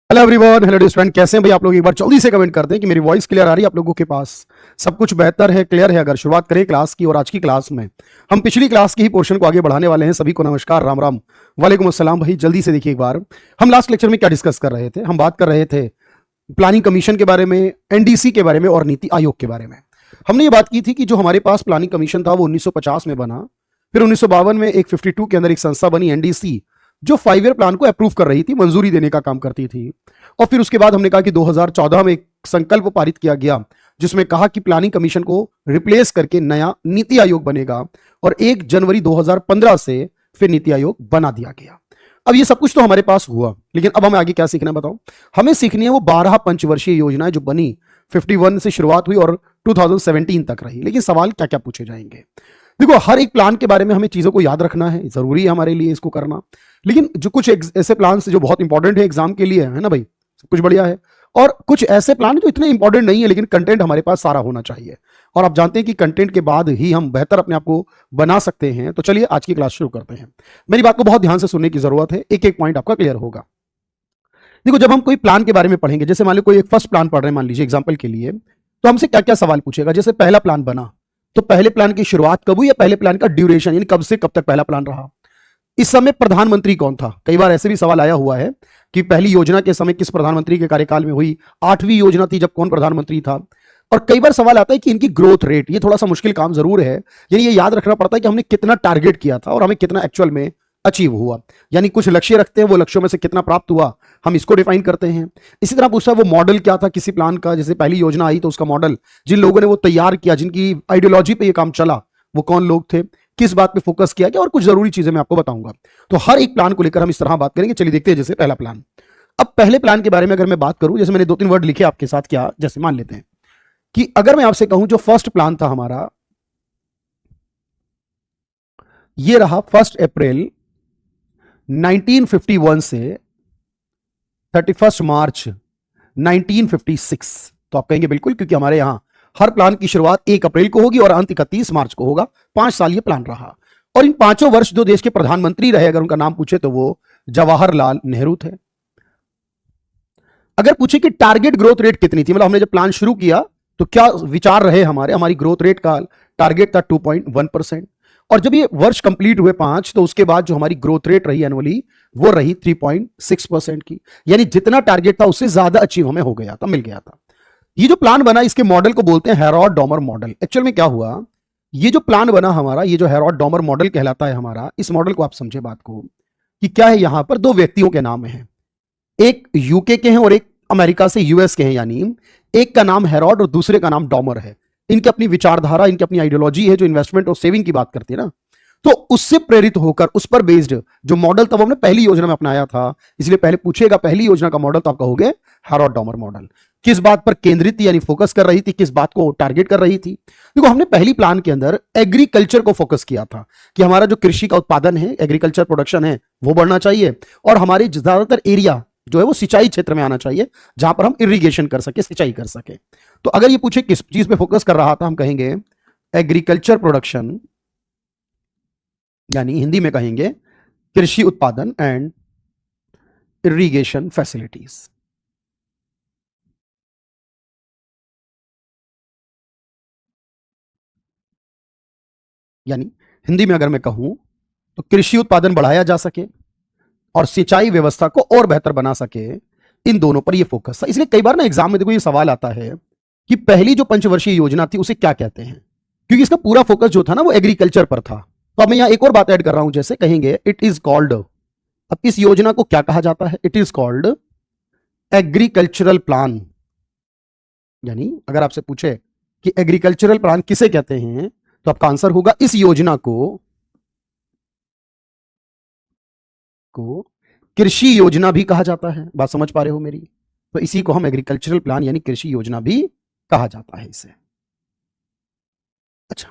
Hello everyone, hello student, कैसे हैं भाई आप लोग? एक बार जल्दी से कमेंट कर दें कि मेरी वॉइस क्लियर आ रही है आप लोगों के पास। सब कुछ बेहतर है, क्लियर है। अगर शुरुआत करें क्लास की, और आज की क्लास में हम पिछली क्लास की ही पोर्शन को आगे बढ़ाने वाले हैं। सभी को नमस्कार, राम राम, वालेकुम अस्सलाम। भाई जल्दी से देखिए, एक बार हम लास्ट लेक्चर में क्या डिस्कस कर रहे थे। हम बात कर रहे थे प्लानिंग कमीशन के बारे में, एनडीसी के बारे में और नीति आयोग के बारे में। हमने ये बात की थी कि जो हमारे पास प्लानिंग कमीशन था वो 1950 में बना, फिर 1952 में एक 52 के अंदर एक संस्था बनी एनडीसी, जो 5 ईयर प्लान को अप्रूव कर रही थी, मंजूरी देने का काम करती थी। और फिर उसके बाद हमने कहा कि 2014 में एक संकल्प पारित किया गया जिसमें कहा कि प्लानिंग कमीशन को रिप्लेस करके नया नीति आयोग बनेगा, और 1 जनवरी 2015 से फिर नीति आयोग बना दिया गया। अब ये सब कुछ तो हमारे पास हुआ, लेकिन अब हमें आगे क्या सीखना है बताओ? हमें सीखनी है वो 12 पंचवर्षीय योजनाएं जो बनी, 51 से शुरुआत हुई और 2017 तक रही। लेकिन सवाल क्या क्या पूछे जाएंगे? देखो, हर एक प्लान के बारे में हमें चीजों को याद रखना है, जरूरी है हमारे लिए इसको करना। लेकिन जो कुछ ऐसे प्लान जो बहुत इंपॉर्टेंट है एग्जाम के लिए, है ना भाई, सब कुछ बढ़िया है। और कुछ ऐसे प्लान जो इतने इंपॉर्टेंट नहीं है, लेकिन कंटेंट हमारे पास सारा होना चाहिए। और आप जानते हैं कि कंटेंट के बाद ही हम बेहतर अपने आप को बना सकते हैं। तो चलिए आज की क्लास शुरू करते हैं। मेरी बात को बहुत ध्यान से सुनने की जरूरत है, एक एक पॉइंट आपका क्लियर होगा। देखो, जब हम कोई प्लान के बारे में पढ़ेंगे, जैसे मान लो कोई एक फर्स्ट प्लान पढ़ रहे हैं, मान लीजिए एग्जाम्पल के लिए, तो हमसे क्या क्या सवाल पूछेगा। जैसे पहला प्लान बना, तो पहले प्लान की शुरुआत कब हुई, या पहले प्लान का ड्यूरेशन, यानी कब से कब तक पहला प्लान रहा। इस समय प्रधानमंत्री कौन था? कई बार ऐसे भी सवाल आया हुआ है कि पहली योजना के समय किस प्रधानमंत्री के कार्यकाल में हुई, 8वीं योजना थी जब कौन प्रधानमंत्री था। और कई बार सवाल आता है कि इनकी ग्रोथ रेट, ये थोड़ा सा मुश्किल काम जरूर है। यानी ये याद रखना पड़ता है कि हमने कितना टारगेट किया था और हमें कितना एक्चुअल में अचीव हुआ। यानी कुछ लक्ष्य रखते हैं, वो लक्ष्यों में से कितना प्राप्त हुआ, हम इसको डिफाइन करते हैं। इसी तरह पूछता है वो मॉडल क्या था किसी प्लान का। जैसे पहली योजना आई तो उसका मॉडल, जिन लोगों ने वो तैयार किया, जिनकी आइडियोलॉजी पे ये काम चला, वो कौन लोग थे, किस बात पे फोकस किया गया, और कुछ जरूरी चीजें मैं आपको बताऊंगा। तो हर एक प्लान को लेकर हम इस तरह बात करेंगे। चलिए देखते हैं। जैसे पहला प्लान, अब पहले प्लान के बारे में अगर मैं बात करूं, जैसे मैंने 2-3 वर्ड लिखे आपके साथ, क्या, जैसे मान लेते हैं कि अगर मैं आपसे कहूं जो फर्स्ट प्लान था हमारा, ये रहा 1 अप्रैल 1951 से 31 मार्च 1956। तो आप कहेंगे बिल्कुल, क्योंकि हमारे यहां हर प्लान की शुरुआत 1 अप्रैल को होगी और अंत 31 मार्च को होगा। 5 साल ये प्लान रहा। और इन 5 वर्ष जो देश के प्रधानमंत्री रहे, अगर उनका नाम पूछे तो वो जवाहरलाल नेहरू थे। अगर पूछे कि टारगेट ग्रोथ रेट कितनी थी, मतलब हमने जब प्लान शुरू किया तो क्या विचार रहे हमारे, हमारी ग्रोथ रेट का टारगेट था 2.1%। और जब ये वर्ष कंप्लीट हुए 5, तो उसके बाद जो हमारी ग्रोथ रेट रही एनुअली, वो रही 3.6% की। यानी जितना टारगेट था उससे ज्यादा अचीव हमें हो गया था, मिल गया था। ये जो प्लान बना, इसके मॉडल को बोलते हैं हेरोड डॉमर मॉडल। एक्चुअल में क्या हुआ, ये जो प्लान बना हमारा, ये जो हेरोड डॉमर मॉडल कहलाता है हमारा, इस मॉडल को आप समझे बात को कि क्या है, यहां पर 2 व्यक्तियों के नाम हैं, एक यूके के हैं और एक अमेरिका से यूएस के हैं। यानी एक का नाम हेरोड और दूसरे का नाम डॉमर है। इनकी अपनी विचारधारा, इनकी अपनी आइडियोलॉजी है जो इन्वेस्टमेंट और सेविंग की बात करती है ना। तो उससे प्रेरित होकर, उस पर बेस्ड जो मॉडल तब हमने पहली योजना में अपनाया था, इसलिए पहले पूछेगा पहली योजना का मॉडल, तो आप कहोगे हेरोड डॉमर मॉडल। किस बात पर केंद्रित थी, यानी फोकस कर रही थी, किस बात को टारगेट कर रही थी? देखो, हमने पहली प्लान के अंदर एग्रीकल्चर को फोकस किया था कि हमारा जो कृषि का उत्पादन है, एग्रीकल्चर प्रोडक्शन है, वो बढ़ना चाहिए। और हमारे ज्यादातर एरिया जो है वो सिंचाई क्षेत्र में आना चाहिए, जहां पर हम इरिगेशन कर सके, सिंचाई कर सके। तो अगर ये पूछे किस चीज पे फोकस कर रहा था, हम कहेंगे एग्रीकल्चर प्रोडक्शन, यानी हिंदी में कहेंगे कृषि उत्पादन एंड इरिगेशन फैसिलिटीज। यानी हिंदी में अगर मैं कहूं तो कृषि उत्पादन बढ़ाया जा सके और सिंचाई व्यवस्था को और बेहतर बना सके, इन दोनों पर ये फोकस था। इसलिए कई बार ना एग्जाम में देखो ये सवाल आता है कि पहली जो पंचवर्षीय योजना थी उसे क्या कहते हैं, क्योंकि इसका पूरा फोकस जो था ना वो एग्रीकल्चर पर था। तो अब मैं यहां एक और बात ऐड कर रहा हूं, जैसे कहेंगे इट इज कॉल्ड, अब इस योजना को क्या कहा जाता है? It is called agricultural plan. यानी अगर आपसे पूछे कि एग्रीकल्चरल प्लान किसे कहते हैं, तो आपका आंसर होगा इस योजना को कृषि योजना भी कहा जाता है। बात समझ पा रहे हो मेरी? तो इसी को हम एग्रीकल्चरल प्लान यानी कृषि योजना भी कहा जाता है इसे। अच्छा,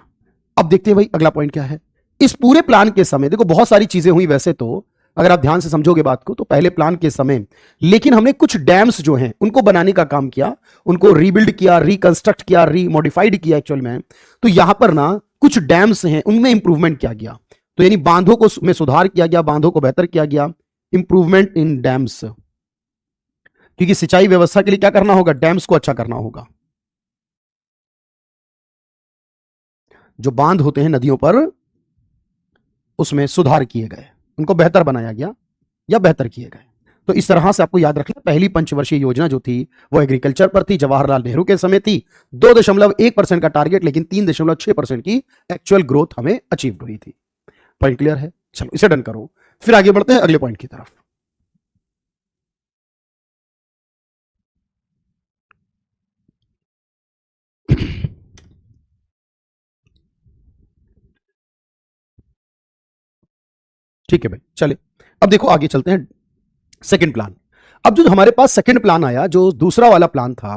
अब देखते हैं भाई अगला पॉइंट क्या है। इस पूरे प्लान के समय देखो बहुत सारी चीजें हुई वैसे तो, अगर आप ध्यान से समझोगे बात को, तो पहले प्लान के समय, लेकिन हमने कुछ डैम्स जो हैं उनको बनाने का काम किया, उनको रीबिल्ड किया, रिकंस्ट्रक्ट किया, रीमॉडिफाइड किया एक्चुअल में। तो यहां पर ना कुछ डैम्स हैं, उनमें इंप्रूवमेंट किया गया। तो यानी बांधों को में सुधार किया गया, बांधों को बेहतर किया गया, इंप्रूवमेंट इन डैम्स। क्योंकि सिंचाई व्यवस्था के लिए क्या करना होगा, डैम्स को अच्छा करना होगा। जो बांध होते हैं नदियों पर, उसमें सुधार किए गए, उनको बेहतर बनाया गया या बेहतर किए गए। तो इस तरह से आपको याद रखना, पहली पंचवर्षीय योजना जो थी वो एग्रीकल्चर पर थी, जवाहरलाल नेहरू के समय थी। 2.1% का टारगेट, लेकिन 3.6% की एक्चुअल ग्रोथ हमें अचीव हुई थी। पॉइंट क्लियर है? चलो इसे डन करो, फिर आगे बढ़ते हैं अगले पॉइंट की तरफ। ठीक है भाई, चले अब देखो आगे चलते हैं। सेकंड प्लान, अब जो हमारे पास सेकंड प्लान आया, जो दूसरा वाला प्लान था,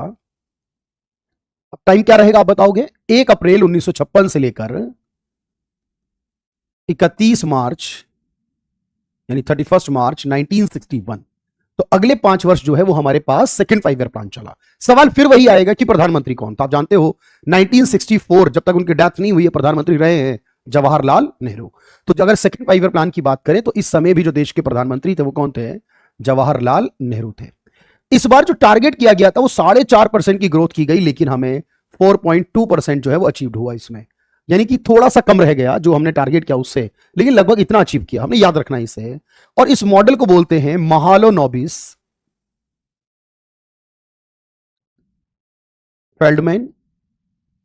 अब टाइम क्या रहेगा आप बताओगे? 1 अप्रैल 1956 से लेकर 31 मार्च यानी 31 मार्च 1961, तो अगले 5 वर्ष जो है वो हमारे पास सेकंड 5 ईयर प्लान चला। सवाल फिर वही आएगा कि प्रधानमंत्री कौन था। आप जानते हो 1964 जब तक उनकी डेथ नहीं हुई है, प्रधानमंत्री रहे हैं जवाहरलाल नेहरू। तो अगर सेकंड 5 ईयर प्लान की बात करें तो इस समय भी जो देश के प्रधानमंत्री थे वो कौन थे? जवाहरलाल नेहरू थे। इस बार जो टारगेट किया गया था वो 4.5% की ग्रोथ की गई, लेकिन हमें 4.2% जो है वो अचीव हुआ इसमें, यानी कि थोड़ा सा कम रह गया जो हमने टारगेट किया उससे, लेकिन लगभग इतना अचीव किया हमने, याद रखना इसे। और इस मॉडल को बोलते हैं महालोनोबिस फेल्डमैन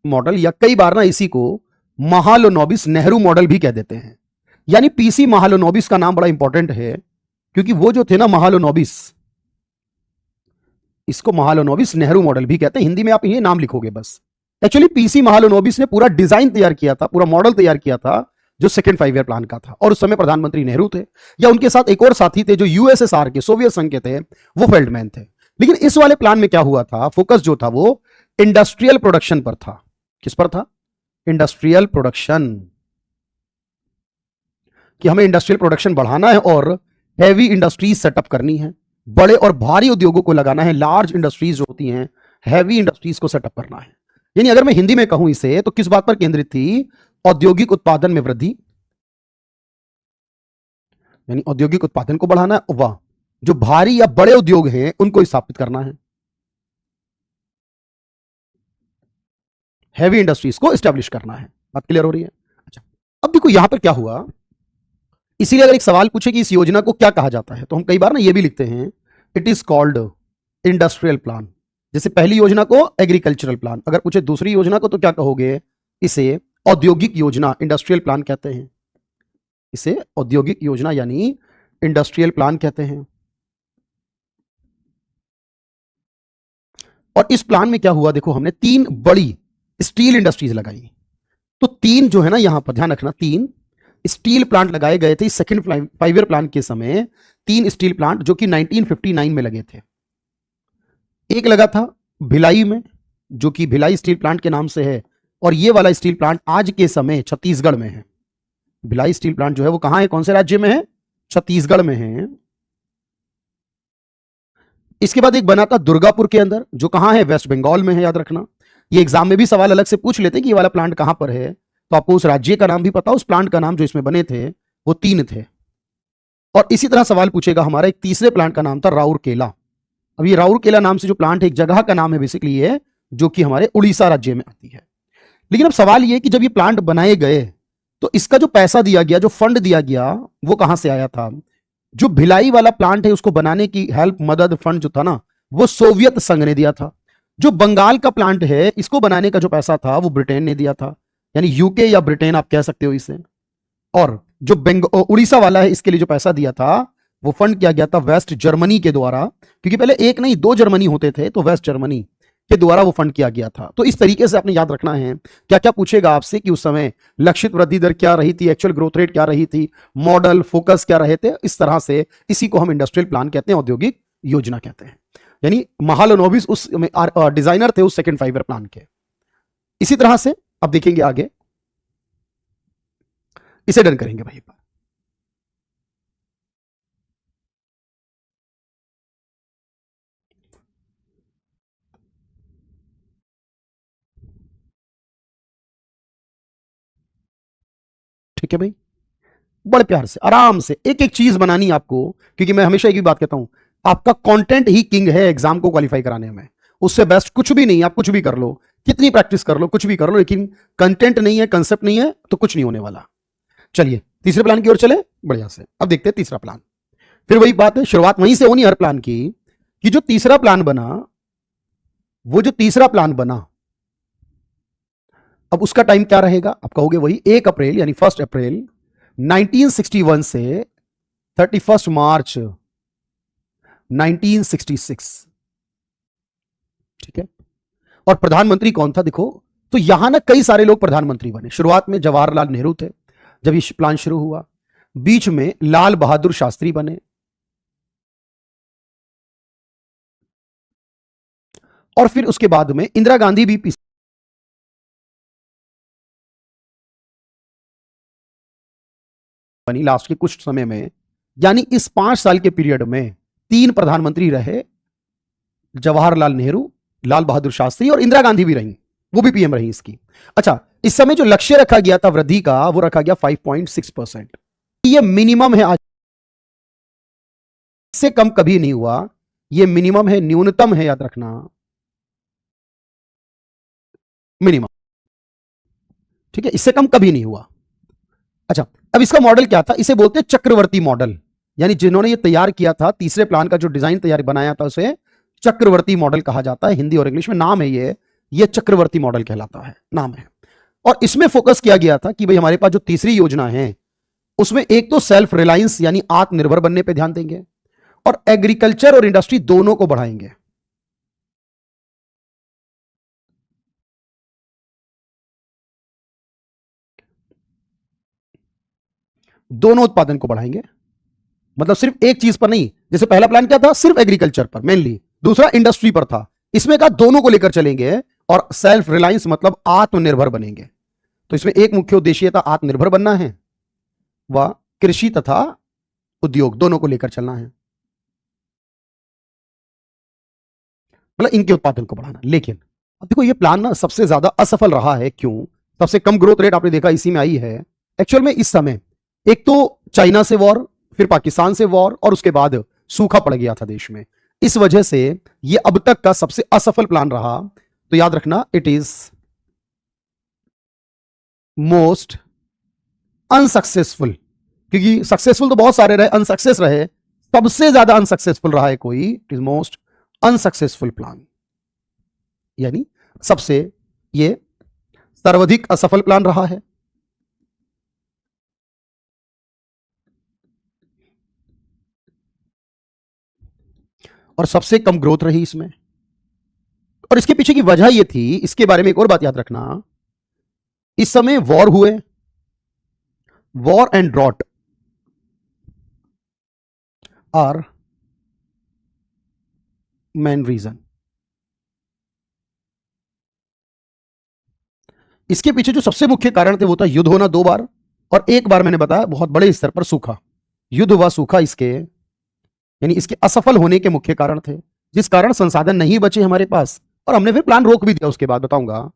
मॉडल, या कई बार ना इसी को महालोनोबिस नेहरू मॉडल भी कह देते हैं। यानी पीसी महालोनोबिस का नाम बड़ा इंपॉर्टेंट है, क्योंकि वो जो थे ना महालोनोबिस, इसको महालोनोबिस नेहरू मॉडल भी कहते हैं। हिंदी में आप ये नाम लिखोगे बस। एक्चुअली पीसी महालोनोबिस ने पूरा डिजाइन तैयार किया था, पूरा मॉडल तैयार किया था जो सेकंड 5 ईयर प्लान का था, और उस समय प्रधानमंत्री नेहरू थे, या उनके साथ एक और साथी थे जो यूएसएसआर के, सोवियत संघ के थे, वो फेल्डमैन थे। लेकिन इस वाले प्लान में क्या हुआ था, फोकस जो था वो इंडस्ट्रियल प्रोडक्शन पर था। किस पर था? इंडस्ट्रियल प्रोडक्शन, कि हमें इंडस्ट्रियल प्रोडक्शन बढ़ाना है और हैवी इंडस्ट्रीज सेटअप करनी है, बड़े और भारी उद्योगों को लगाना है, लार्ज इंडस्ट्रीज जो होती हैं, हैवी इंडस्ट्रीज को सेटअप करना है। यानी अगर मैं हिंदी में कहूं इसे तो किस बात पर केंद्रित थी? औद्योगिक उत्पादन में वृद्धि, यानी औद्योगिक उत्पादन को बढ़ाना है, वाह, जो भारी या बड़े उद्योग हैं उनको स्थापित करना है, हैवी इंडस्ट्रीज को स्टैब्लिश करना है। बात क्लियर हो रही है? अच्छा, अब देखो यहां पर क्या हुआ, इसीलिए अगर एक सवाल पूछे कि इस योजना को क्या कहा जाता है, तो हम कई बार ना ये भी लिखते हैं, it is called industrial plan. जैसे पहली योजना को एग्रीकल्चरल प्लान, अगर पूछे दूसरी योजना को तो क्या कहोगे? इसे औद्योगिक योजना, इंडस्ट्रियल प्लान कहते हैं। इसे औद्योगिक योजना यानी इंडस्ट्रियल प्लान कहते हैं। और इस प्लान में क्या हुआ, देखो हमने 3 बड़ी स्टील इंडस्ट्रीज लगाई। तो 3 जो है ना, यहां पर ध्यान रखना, 3 स्टील प्लांट लगाए गए थे सेकंड 5 ईयर प्लान के समय। 3 स्टील प्लांट जो कि 1959 में लगे थे। एक लगा था भिलाई में, जो कि भिलाई स्टील प्लांट के नाम से है, और ये वाला स्टील प्लांट आज के समय छत्तीसगढ़ में है। भिलाई स्टील प्लांट जो है वो कहां है, कौन से राज्य में है? छत्तीसगढ़ में है। इसके बाद एक बना था दुर्गापुर के अंदर, जो कहां है? वेस्ट बंगाल में है, याद रखना। ये एग्जाम में भी सवाल अलग से पूछ लेते कि ये वाला प्लांट कहां पर है, तो आपको उस राज्य का नाम भी पता, उस प्लांट का नाम जो इसमें बने थे वो 3 थे। और इसी तरह सवाल पूछेगा हमारा, एक तीसरे प्लांट का नाम था राउरकेला। अब ये राउरकेला नाम से जो प्लांट है, एक जगह का नाम है बेसिकली ये, जो कि हमारे उड़ीसा राज्य में आती है। लेकिन अब सवाल ये कि जब ये प्लांट बनाए गए तो इसका जो पैसा दिया गया, जो फंड दिया गया, वो कहां से आया था? जो भिलाई वाला प्लांट है उसको बनाने की हेल्प, मदद, फंड जो था ना, वो सोवियत संघ ने दिया था। जो बंगाल का प्लांट है इसको बनाने का जो पैसा था वो ब्रिटेन ने दिया था, यानी यूके या ब्रिटेन आप कह सकते हो इसे। और जो उड़ीसा वाला है इसके लिए जो पैसा दिया था वो फंड किया गया था वेस्ट जर्मनी के द्वारा, क्योंकि पहले एक नहीं 2 जर्मनी होते थे, तो वेस्ट जर्मनी के द्वारा वो फंड किया गया था। तो इस तरीके से आपने याद रखना है। क्या क्या पूछेगा आपसे कि उस समय लक्षित वृद्धि दर क्या रही थी, एक्चुअल ग्रोथ रेट क्या रही थी, मॉडल फोकस क्या रहे थे, इस तरह से इसी को हम इंडस्ट्रियल प्लान कहते हैं, औद्योगिक योजना कहते हैं। यानी महालनोबिस उस डिजाइनर थे उस सेकंड 5 ईयर प्लान के। इसी तरह से अब देखेंगे आगे, इसे डन करेंगे भाई एक बार। ठीक है भाई, बड़े प्यार से आराम से एक एक चीज बनानी आपको, क्योंकि मैं हमेशा एक ही बात कहता हूं, आपका कंटेंट ही किंग है एग्जाम को क्वालिफाई कराने में। उससे बेस्ट कुछ भी नहीं। आप कुछ भी कर लो, कितनी प्रैक्टिस कर लो, कुछ भी कर लो, लेकिन कंटेंट नहीं है, कंसेप्ट नहीं है, तो कुछ नहीं होने वाला। चलिए तीसरे प्लान की ओर चले बढ़िया से। अब देखते हैं तीसरा प्लान। फिर वही बात है, शुरुआत वहीं से होनी हर प्लान की, कि जो तीसरा प्लान बना, वो जो तीसरा प्लान बना, अब उसका टाइम क्या रहेगा? आप कहोगे वही 1 अप्रैल यानी 1 अप्रैल 1961 से 31 मार्च 1966। ठीक है। और प्रधानमंत्री कौन था? देखो, तो यहां ना कई सारे लोग प्रधानमंत्री बने। शुरुआत में जवाहरलाल नेहरू थे जब ये प्लान शुरू हुआ, बीच में लाल बहादुर शास्त्री बने, और फिर उसके बाद में इंदिरा गांधी भी बनी लास्ट के कुछ समय में। यानी इस 5 साल के पीरियड में 3 प्रधानमंत्री रहे, जवाहरलाल नेहरू, लाल बहादुर शास्त्री, और इंदिरा गांधी भी रही, वो भी पीएम रही इसकी। अच्छा, इस समय जो लक्ष्य रखा गया था वृद्धि का, वो रखा गया 5.6%। ये मिनिमम है, आज से कम कभी नहीं हुआ। ये मिनिमम है, न्यूनतम है, याद रखना, मिनिमम। ठीक है, इससे कम कभी नहीं हुआ। अच्छा, अब इसका मॉडल क्या था? इसे बोलते हैं चक्रवर्ती मॉडल। यानी जिन्होंने ये तैयार किया था, तीसरे प्लान का जो डिजाइन तैयार बनाया था, उसे चक्रवर्ती मॉडल कहा जाता है। हिंदी और इंग्लिश में नाम है ये चक्रवर्ती मॉडल कहलाता है, नाम है। और इसमें फोकस किया गया था कि भाई हमारे पास जो तीसरी योजना है, उसमें एक तो सेल्फ रिलायंस यानी आत्मनिर्भर बनने पे ध्यान देंगे, और एग्रीकल्चर और इंडस्ट्री दोनों को बढ़ाएंगे। दोनों उत्पादन को बढ़ाएंगे, मतलब सिर्फ एक चीज पर नहीं। जैसे पहला प्लान क्या था? सिर्फ एग्रीकल्चर पर मेनली, दूसरा इंडस्ट्री पर था। इसमें कहा दोनों को लेकर चलेंगे, और सेल्फ रिलायंस मतलब आत्मनिर्भर बनेंगे। तो इसमें एक मुख्य उद्देश्य था आत्मनिर्भर बनना है, व कृषि तथा उद्योग दोनों को लेकर चलना है, मतलब इनके उत्पादन को बढ़ाना। लेकिन अब देखो, ये प्लान ना सबसे ज्यादा असफल रहा है। क्यों? सबसे कम ग्रोथ रेट आपने देखा इसी में आई है। एक्चुअल में इस समय एक तो चाइना से वॉर, फिर पाकिस्तान से वॉर, और उसके बाद सूखा पड़ गया था देश में। इस वजह से ये अब तक का सबसे असफल प्लान रहा। तो याद रखना, इट इज मोस्ट अनसक्सेसफुल। क्योंकि सक्सेसफुल तो बहुत सारे रहे, अनसक्सेस रहे, सबसे ज्यादा अनसक्सेसफुल रहा है कोई, it is most unsuccessful plan. यानी सबसे ये सर्वाधिक असफल प्लान रहा है। और सबसे कम ग्रोथ रही इसमें। और इसके पीछे की वजह यह थी, इसके बारे में एक और बात याद रखना, इस समय वॉर हुए, war and drought are main reason. इसके पीछे जो सबसे मुख्य कारण थे वो था युद्ध होना 2 बार, और एक बार मैंने बताया बहुत बड़े स्तर पर सूखा। युद्ध व सूखा इसके यानी इसके असफल होने के मुख्य कारण थे, जिस कारण संसाधन नहीं बचे हमारे पास, और हमने फिर प्लान रोक भी दिया। उसके बाद बताऊंगा।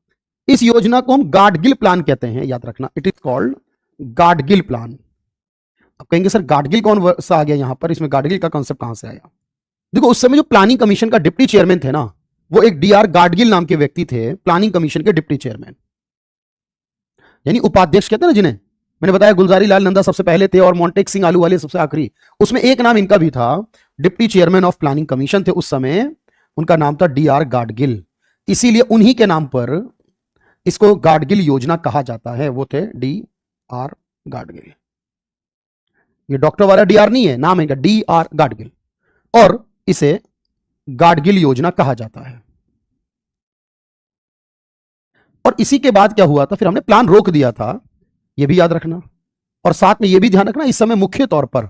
इस योजना को हम गाडगिल प्लान कहते हैं, याद रखना, it is called Gadgil plan. अब कहेंगे सर गाडगिल कौन सा आ गया यहां पर, इसमें गाडगिल का कॉन्सेप्ट कहां से आया? देखो, उस समय जो प्लानिंग कमीशन का डिप्टी चेयरमैन थे ना, वो एक डीआर गाडगिल नाम के व्यक्ति थे, प्लानिंग कमीशन के डिप्टी चेयरमैन, यानी उपाध्यक्ष कहते हैं ना जिन्हें। मैंने बताया गुलजारी लाल नंदा सबसे पहले थे, और मोंटेक सिंह आलूवालिया सबसे आखिरी। उसमें एक नाम इनका भी था, deputy chairman of planning commission थे उस समय, उनका नाम था डीआर गाडगिल। इसीलिए उन्हीं के नाम पर इसको गाडगिल योजना कहा जाता है। वो थे डी आर गाडगिल। ये डॉक्टर वाला डी आर नहीं है, नाम है इनका डी आर गाडगिल, और इसे गाडगिल योजना कहा जाता है। और इसी के बाद क्या हुआ था, फिर हमने प्लान रोक दिया था, यह भी याद रखना। और साथ में यह भी ध्यान रखना, इस समय मुख्य तौर पर,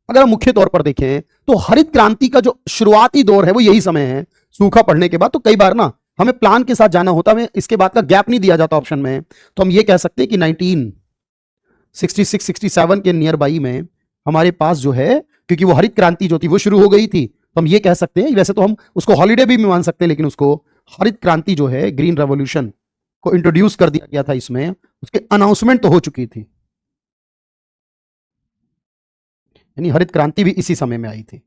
अगर हम मुख्य तौर पर देखें तो हरित क्रांति का जो शुरुआती दौर है वो यही समय है, सूखा पड़ने के बाद। तो कई बार ना हमें प्लान के साथ जाना होता है, इसके बाद का गैप नहीं दिया जाता ऑप्शन में। तो हम ये कह सकते हैं कि 1966-67 के नियर बाई में हमारे पास जो है, क्योंकि वो हरित क्रांति जो थी वो शुरू हो गई थी, तो हम ये कह सकते हैं, वैसे तो हम उसको हॉलीडे भी मान सकते हैं, लेकिन उसको हरित क्रांति जो है, ग्रीन रेवोल्यूशन को इंट्रोड्यूस कर दिया गया था इसमें, उसके अनाउंसमेंट तो हो चुकी थी, यानी हरित क्रांति भी इसी समय में आई थी।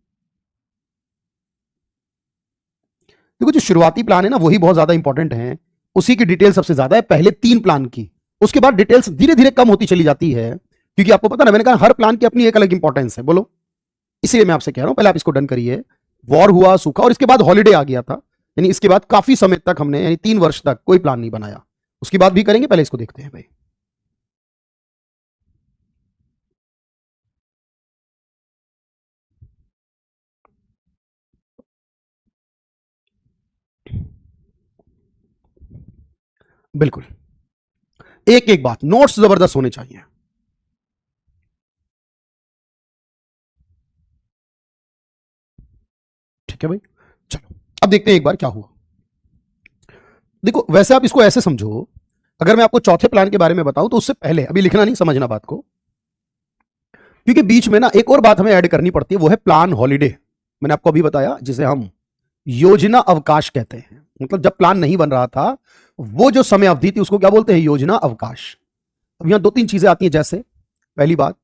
देखो जो शुरुआती प्लान है ना वही बहुत ज्यादा इंपॉर्टेंट है, उसी की डिटेल सबसे ज्यादा है पहले 3 प्लान की, उसके बाद डिटेल्स धीरे धीरे कम होती चली जाती है, क्योंकि आपको पता ना, मैंने कहा हर प्लान की अपनी एक अलग इंपॉर्टेंस है, बोलो, इसलिए मैं आपसे कह रहा हूं पहले आप इसको डन करिए। वॉर हुआ, सूखा, और इसके बाद हॉलीडे आ गया था, यानी इसके बाद काफी समय तक हमने, यानी 3 वर्ष तक कोई प्लान नहीं बनाया, उसकी बात भी करेंगे, पहले इसको देखते हैं भाई। बिल्कुल, एक एक बात, नोट्स जबरदस्त होने चाहिए। ठीक है भाई, चलो अब देखते हैं एक बार क्या हुआ। देखो वैसे आप इसको ऐसे समझो, अगर मैं आपको चौथे प्लान के बारे में बताऊं तो उससे पहले अभी लिखना नहीं, समझना बात को, क्योंकि बीच में ना एक और बात हमें ऐड करनी पड़ती है, वो है प्लान हॉलीडे। मैंने आपको अभी बताया, जिसे हम योजना अवकाश कहते हैं, मतलब जब प्लान नहीं बन रहा था वो जो समय अवधि थी उसको क्या बोलते हैं, योजना अवकाश। अब यहां 2-3 चीजें आती हैं, जैसे पहली बात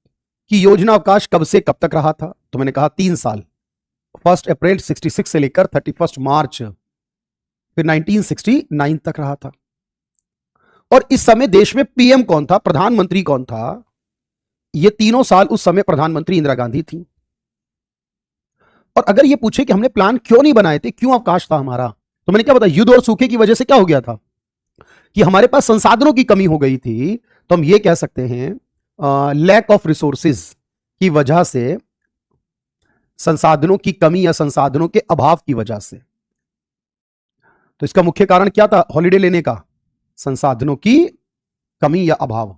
कि योजना अवकाश कब से कब तक रहा था, तो मैंने कहा 3 साल, 1 अप्रैल 66 से लेकर 31 मार्च फिर 1969 तक रहा था। और इस समय देश में पीएम कौन था, प्रधानमंत्री कौन था, ये तीनों साल उस समय प्रधानमंत्री इंदिरा गांधी थी। और अगर ये पूछे कि हमने प्लान क्यों नहीं बनाए थे, क्यों अवकाश था हमारा, तो मैंने क्या बताया, युद्ध और सूखे की वजह से क्या हो गया था कि हमारे पास संसाधनों की कमी हो गई थी, तो हम ये कह सकते हैं लैक ऑफ रिसोर्सेज की वजह से, संसाधनों की कमी या संसाधनों के अभाव की वजह से। तो इसका मुख्य कारण क्या था हॉलीडे लेने का, संसाधनों की कमी या अभाव।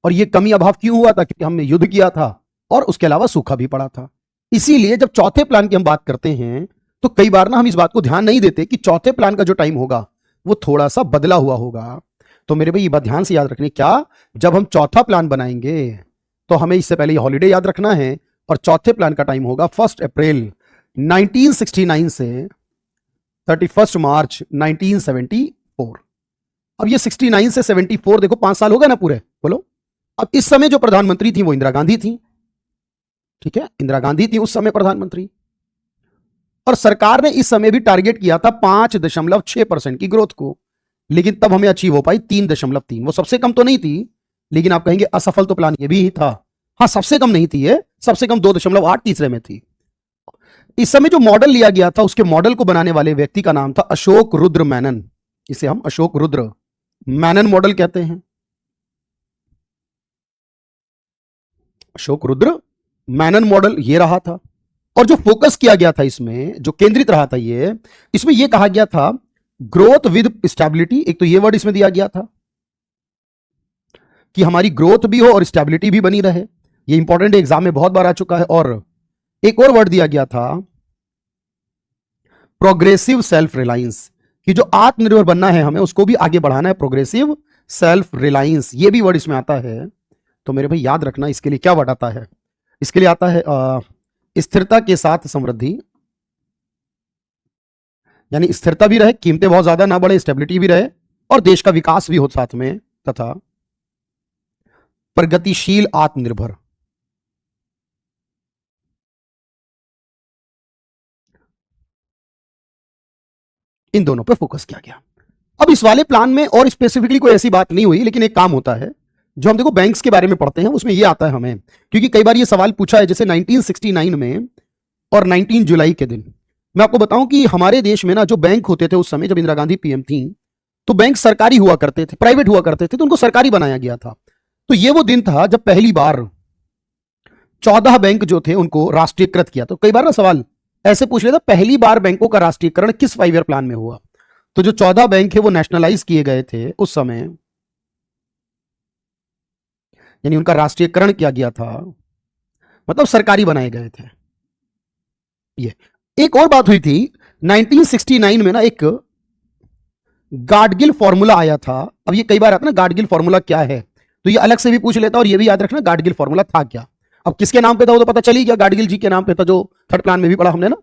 और ये कमी अभाव क्यों हुआ था, क्योंकि हमने युद्ध किया था और उसके अलावा सूखा भी पड़ा था। इसीलिए जब चौथे प्लान की हम बात करते हैं तो कई बार ना हम इस बात को ध्यान नहीं देते कि चौथे प्लान का जो टाइम होगा वो थोड़ा सा बदला हुआ होगा। तो मेरे भाई ये बात ध्यान से याद रखनी, क्या जब हम चौथा प्लान बनाएंगे तो हमें इससे पहले ये हॉलीडे याद रखना है, और चौथे प्लान का टाइम होगा 1 अप्रैल 1969 से 31 मार्च 1974। अब ये 69 से 74 देखो 5 साल हो गए ना पूरे, बोलो। अब इस समय जो प्रधानमंत्री थी वो इंदिरा गांधी थी, ठीक है, इंदिरा गांधी थी उस समय प्रधानमंत्री, और सरकार ने इस समय भी टारगेट किया था 5.6% की ग्रोथ को, लेकिन तब हमें अचीव हो पाई 3.3। वो सबसे कम तो नहीं थी, लेकिन आप कहेंगे असफल तो प्लान ये भी ही था, हाँ सबसे कम नहीं थी ये, सबसे कम 2.8 तीसरे में थी। इस समय जो मॉडल लिया गया था उसके मॉडल को बनाने वाले व्यक्ति का नाम था अशोक रुद्र मैनन, इसे हम अशोक रुद्र मैनन मॉडल कहते हैं। अशोक रुद्र मैनन मॉडल ये रहा था, और जो फोकस किया गया था इसमें, जो केंद्रित रहा था ये, इसमें ये कहा गया था ग्रोथ विद स्टेबिलिटी, एक तो ये वर्ड इसमें दिया गया था कि हमारी ग्रोथ भी हो और स्टेबिलिटी भी बनी रहे, ये इंपॉर्टेंट एग्जाम में बहुत बार आ चुका है। और एक और वर्ड दिया गया था प्रोग्रेसिव सेल्फ रिलायंस, कि जो आत्मनिर्भर बनना है हमें उसको भी आगे बढ़ाना है, प्रोग्रेसिव सेल्फ रिलायंस, ये भी वर्ड इसमें आता है। तो मेरे भाई याद रखना इसके लिए क्या वर्ड आता है, इसके लिए आता है स्थिरता के साथ समृद्धि, यानी स्थिरता भी रहे, कीमतें बहुत ज्यादा ना बढ़े, स्टेबिलिटी भी रहे, और देश का विकास भी हो साथ में, तथा प्रगतिशील आत्मनिर्भर। इन दोनों पर फोकस किया गया। अब इस वाले प्लान में और स्पेसिफिकली कोई ऐसी बात नहीं हुई, लेकिन एक काम होता है जो हम देखो बैंक्स के बारे में पढ़ते हैं उसमें ये आता है हमें, क्योंकि कई बार ये सवाल पूछा है, जैसे 1969 में और 19 जुलाई के दिन। मैं आपको बताऊं कि हमारे देश में ना जो बैंक होते थे उस समय जब इंदिरा गांधी पीएम थी, तो बैंक सरकारी हुआ करते थे, प्राइवेट हुआ करते थे, तो उनको सरकारी बनाया गया था। तो ये वो दिन था जब पहली बार 14 बैंक जो थे उनको राष्ट्रीयकृत किया। तो कई बार ना सवाल ऐसे पूछ लेता, पहली बार बैंकों का राष्ट्रीयकरण किस 5 ईयर प्लान में हुआ, तो जो 14 बैंक है वो नेशनलाइज किए गए थे उस समय, यानी उनका राष्ट्रीयकरण किया गया था, मतलब सरकारी बनाए गए थे। ये एक और बात हुई थी 1969 में ना, एक गाडगिल फॉर्मूला आया था। अब ये कई बार आता है ना, गाडगिल फॉर्मूला क्या है, तो ये अलग से भी पूछ लेता, और ये भी याद रखना गाडगिल फॉर्मूला था क्या। अब किसके नाम पे था वो तो पता चल ही गया, गाडगिल जी के नाम पे था, जो थर्ड प्लान में भी पढ़ा हमने ना।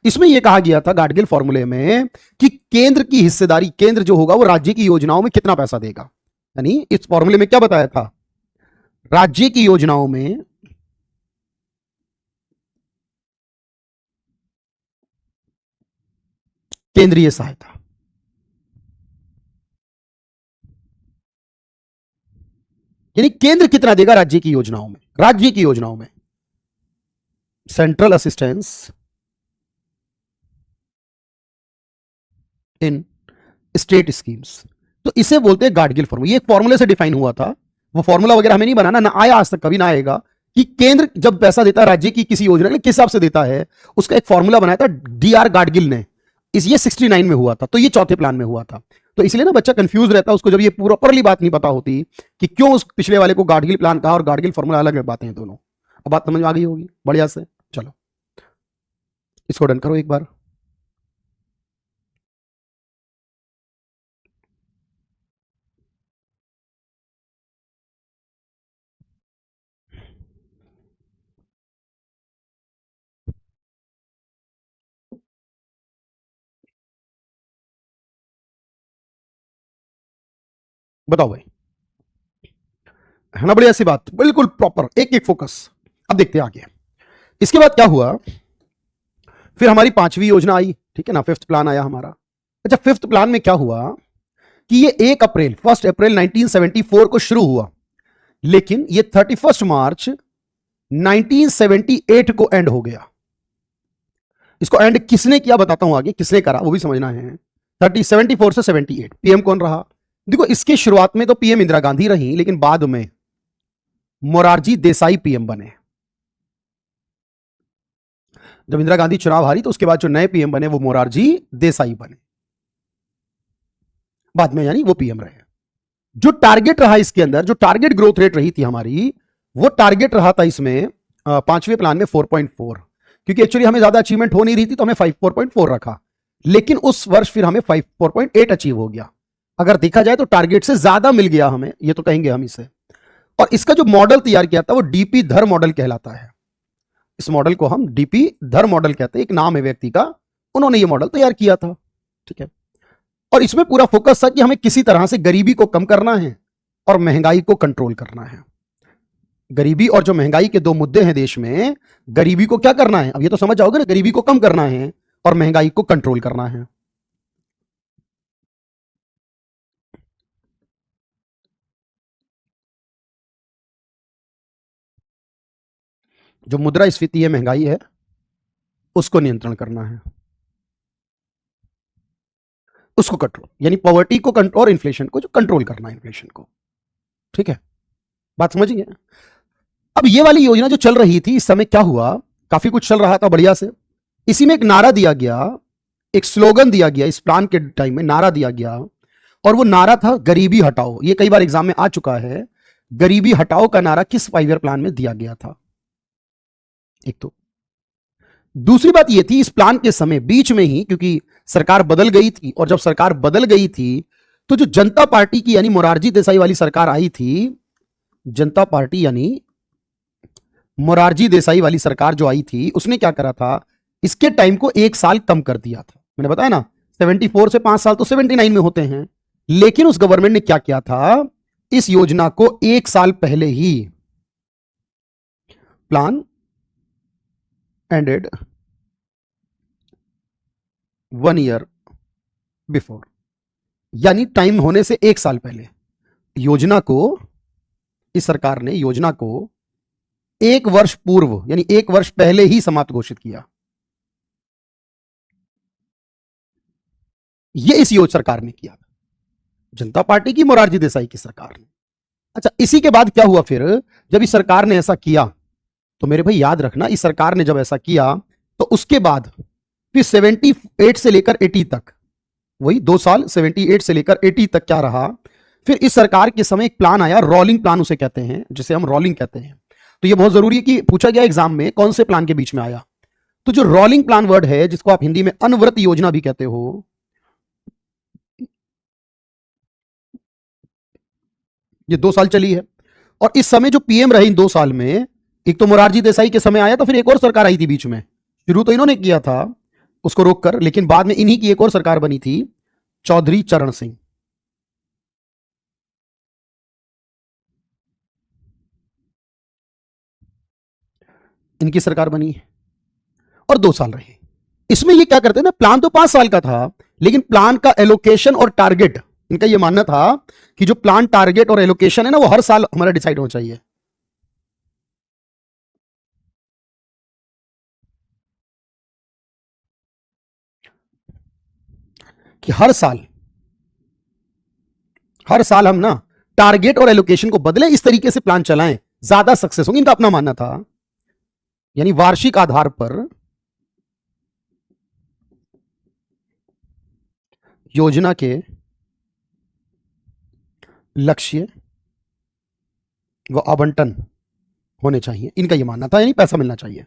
इसमें यह कहा गया था गाडगिल फॉर्मूले में कि केंद्र की हिस्सेदारी, केंद्र जो होगा वो राज्य की योजनाओं में कितना पैसा देगा, यानी इस फॉर्मूले में क्या बताया था, राज्य की योजनाओं में केंद्रीय सहायता। यानी केंद्र कितना देगा राज्य की योजनाओं में, राज्य की योजनाओं में, central assistance in state schemes. तो इसे बोलते हैं गाडगिल फॉर्मूला। ये एक फॉर्मूले से डिफाइन हुआ था, वो फॉर्मूला वगैरह हमें नहीं बनाना, ना आया आज तक, कभी ना आएगा, कि केंद्र जब पैसा देता है राज्य की किसी योजना के लिए किस हिसाब से देता है, उसका एक फॉर्मूला बनाया था डीआर गाडगिल ने। ये 69 में हुआ था, तो ये चौथे प्लान में हुआ था। तो इसलिए ना बच्चा कंफ्यूज रहता है, उसको जब ये प्रॉपरली बात नहीं पता होती कि क्यों उस पिछले वाले को गाडगिल प्लान कहा और गाडगिल फॉर्मूला अलग अलग बातें हैं दोनों। अब बात समझ में आ गई होगी बढ़िया से। चलो इसको डन करो एक बार। बताओ भाई, है ना बढ़िया सी बात, बिल्कुल प्रॉपर, एक एक फोकस। अब देखते हैं आगे। इसके बाद क्या हुआ, फिर हमारी पांचवी योजना आई, ठीक है ना, फिफ्थ प्लान आया हमारा। अच्छा, फिफ्थ प्लान में क्या हुआ कि ये 1 अप्रैल 1974 को शुरू हुआ, लेकिन ये 31 मार्च 1978 को एंड हो गया। इसको एंड किसने किया बताता हूं आगे, किसने करा वो भी समझना है। 74 से 78 पीएम कौन रहा? देखो, इसके शुरुआत में तो पीएम इंदिरा गांधी रही, लेकिन बाद में मोरारजी देसाई पीएम बने। जब इंदिरा गांधी चुनाव हारी तो उसके बाद जो नए पीएम बने वो मोरारजी देसाई बने, बाद में यानी वो पीएम रहे। जो टारगेट रहा इसके अंदर, जो टारगेट ग्रोथ रेट रही थी हमारी, वो टारगेट रहा था इसमें पांचवें प्लान में 4.4, क्योंकि एक्चुअली हमें ज्यादा अचीवमेंट हो नहीं रही थी तो हमें 4.4 रखा, लेकिन उस वर्ष फिर हमें 4.8 अचीव हो गया। अगर देखा जाए तो टारगेट से ज्यादा मिल गया हमें, ये तो कहेंगे हम इसे। और इसका जो मॉडल तैयार किया था वो डीपी धर मॉडल कहलाता है। इस मॉडल को हम डीपी धर मॉडल कहते हैं, एक नाम है व्यक्ति का, उन्होंने ये मॉडल तैयार किया था, ठीक है। और इसमें पूरा फोकस था कि हमें किसी तरह से गरीबी को कम करना है और महंगाई को कंट्रोल करना है। गरीबी और जो महंगाई के दो मुद्दे हैं देश में, गरीबी को क्या करना है, अब ये तो समझ जाओगे ना, गरीबी को कम करना है और महंगाई को कंट्रोल करना है। जो मुद्रास्फीति है, महंगाई है, उसको नियंत्रण करना है, उसको कंट्रोल, यानी पॉवर्टी को कंट्रोल और इन्फ्लेशन को जो कंट्रोल करना है, इन्फ्लेशन को, ठीक है, बात समझिए। अब ये वाली योजना जो चल रही थी, इस समय क्या हुआ, काफी कुछ चल रहा था बढ़िया से, इसी में एक नारा दिया गया, एक स्लोगन दिया गया, इस प्लान के टाइम में नारा दिया गया, और वो नारा था गरीबी हटाओ। ये कई बार एग्जाम में आ चुका है, गरीबी हटाओ का नारा किस 5 ईयर प्लान में दिया गया था, एक तो। दूसरी बात ये थी, इस प्लान के समय बीच में ही, क्योंकि सरकार बदल गई थी, और जब सरकार बदल गई थी तो जो जनता पार्टी की यानी मोरारजी देसाई वाली सरकार आई थी, जनता पार्टी यानी मोरारजी देसाई वाली सरकार जो आई थी, उसने क्या करा था, इसके टाइम को 1 साल कम कर दिया था। मैंने बताया ना, 74 से 5 साल तो 79 में होते हैं, लेकिन उस गवर्नमेंट ने क्या किया था, इस योजना को 1 साल पहले ही, प्लान एंडेड 1 ईयर बिफोर, यानी टाइम होने से 1 साल पहले योजना को, इस सरकार ने योजना को 1 वर्ष पूर्व यानी 1 वर्ष पहले ही समाप्त घोषित किया। यह इस योजना सरकार ने किया, जनता पार्टी की, मोरारजी देसाई की सरकार ने। अच्छा, इसी के बाद क्या हुआ फिर, जब इस सरकार ने ऐसा किया, तो मेरे भाई याद रखना, इस सरकार ने जब ऐसा किया तो उसके बाद फिर 78 से लेकर 80 तक, वही 2 साल 78 से लेकर 80 तक क्या रहा, फिर इस सरकार के समय एक प्लान आया, रोलिंग प्लान उसे कहते हैं, जिसे हम रोलिंग कहते हैं। तो ये बहुत जरूरी है कि पूछा गया एग्जाम में कौन से प्लान के बीच में आया। तो जो रोलिंग प्लान वर्ड है, जिसको आप हिंदी में अनवरत योजना भी कहते हो, ये 2 साल चली है। और इस समय जो पीएम रहे इन 2 साल में, एक तो मोरारजी देसाई के समय आया था, फिर एक और सरकार आई थी बीच में, शुरू तो इन्होंने किया था उसको रोककर, लेकिन बाद में इन्हीं की एक और सरकार बनी थी, चौधरी चरण सिंह, इनकी सरकार बनी और 2 साल रही। इसमें ये क्या करते हैं ना, प्लान तो 5 साल का था, लेकिन प्लान का एलोकेशन और टारगेट, इनका ये मानना था कि जो प्लान, टारगेट और एलोकेशन है ना, वो हर साल हमारा डिसाइड होना चाहिए। कि हर साल हम ना टारगेट और एलोकेशन को बदले, इस तरीके से प्लान चलाएं, ज्यादा सक्सेस होंगे, इनका अपना मानना था। यानी वार्षिक आधार पर योजना के लक्ष्य व आवंटन होने चाहिए, इनका यह मानना था, यानी पैसा मिलना चाहिए।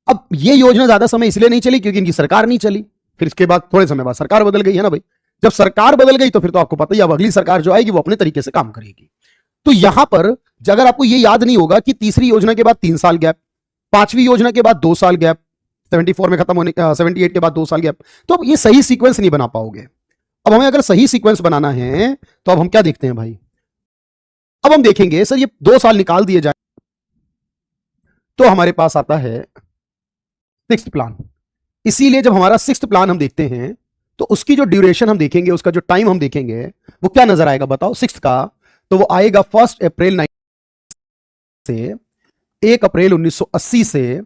अब ये योजना ज्यादा समय इसलिए नहीं चली क्योंकि इनकी सरकार नहीं चली, फिर इसके बाद थोड़े समय बाद सरकार बदल गई है ना भाई। जब सरकार बदल गई तो फिर तो आपको पता ही, अब अगली सरकार जो आएगी वो अपने तरीके से काम करेगी। तो यहां पर अगर आपको ये याद नहीं होगा कि तीसरी योजना के बाद 3 साल गैप, पांचवी योजना के बाद 2 साल गैप, 74 में खत्म होने, 78 के बाद 2 साल गैप, तो अब ये सही सीक्वेंस नहीं बना पाओगे। अब हमें अगर सही सीक्वेंस बनाना है तो अब हम क्या देखते हैं भाई, अब हम देखेंगे सर ये 2 साल निकाल दिए जाए तो हमारे पास आता है सिक्स्थ प्लान। इसीलिए जब हमारा सिक्स्थ प्लान हम देखते हैं तो उसकी जो ड्यूरेशन हम देखेंगे, उसका जो टाइम हम देखेंगे, वो क्या नजर आएगा बताओ सिक्स्थ का, तो वो आएगा 1 अप्रैल से 1 अप्रैल 1980 से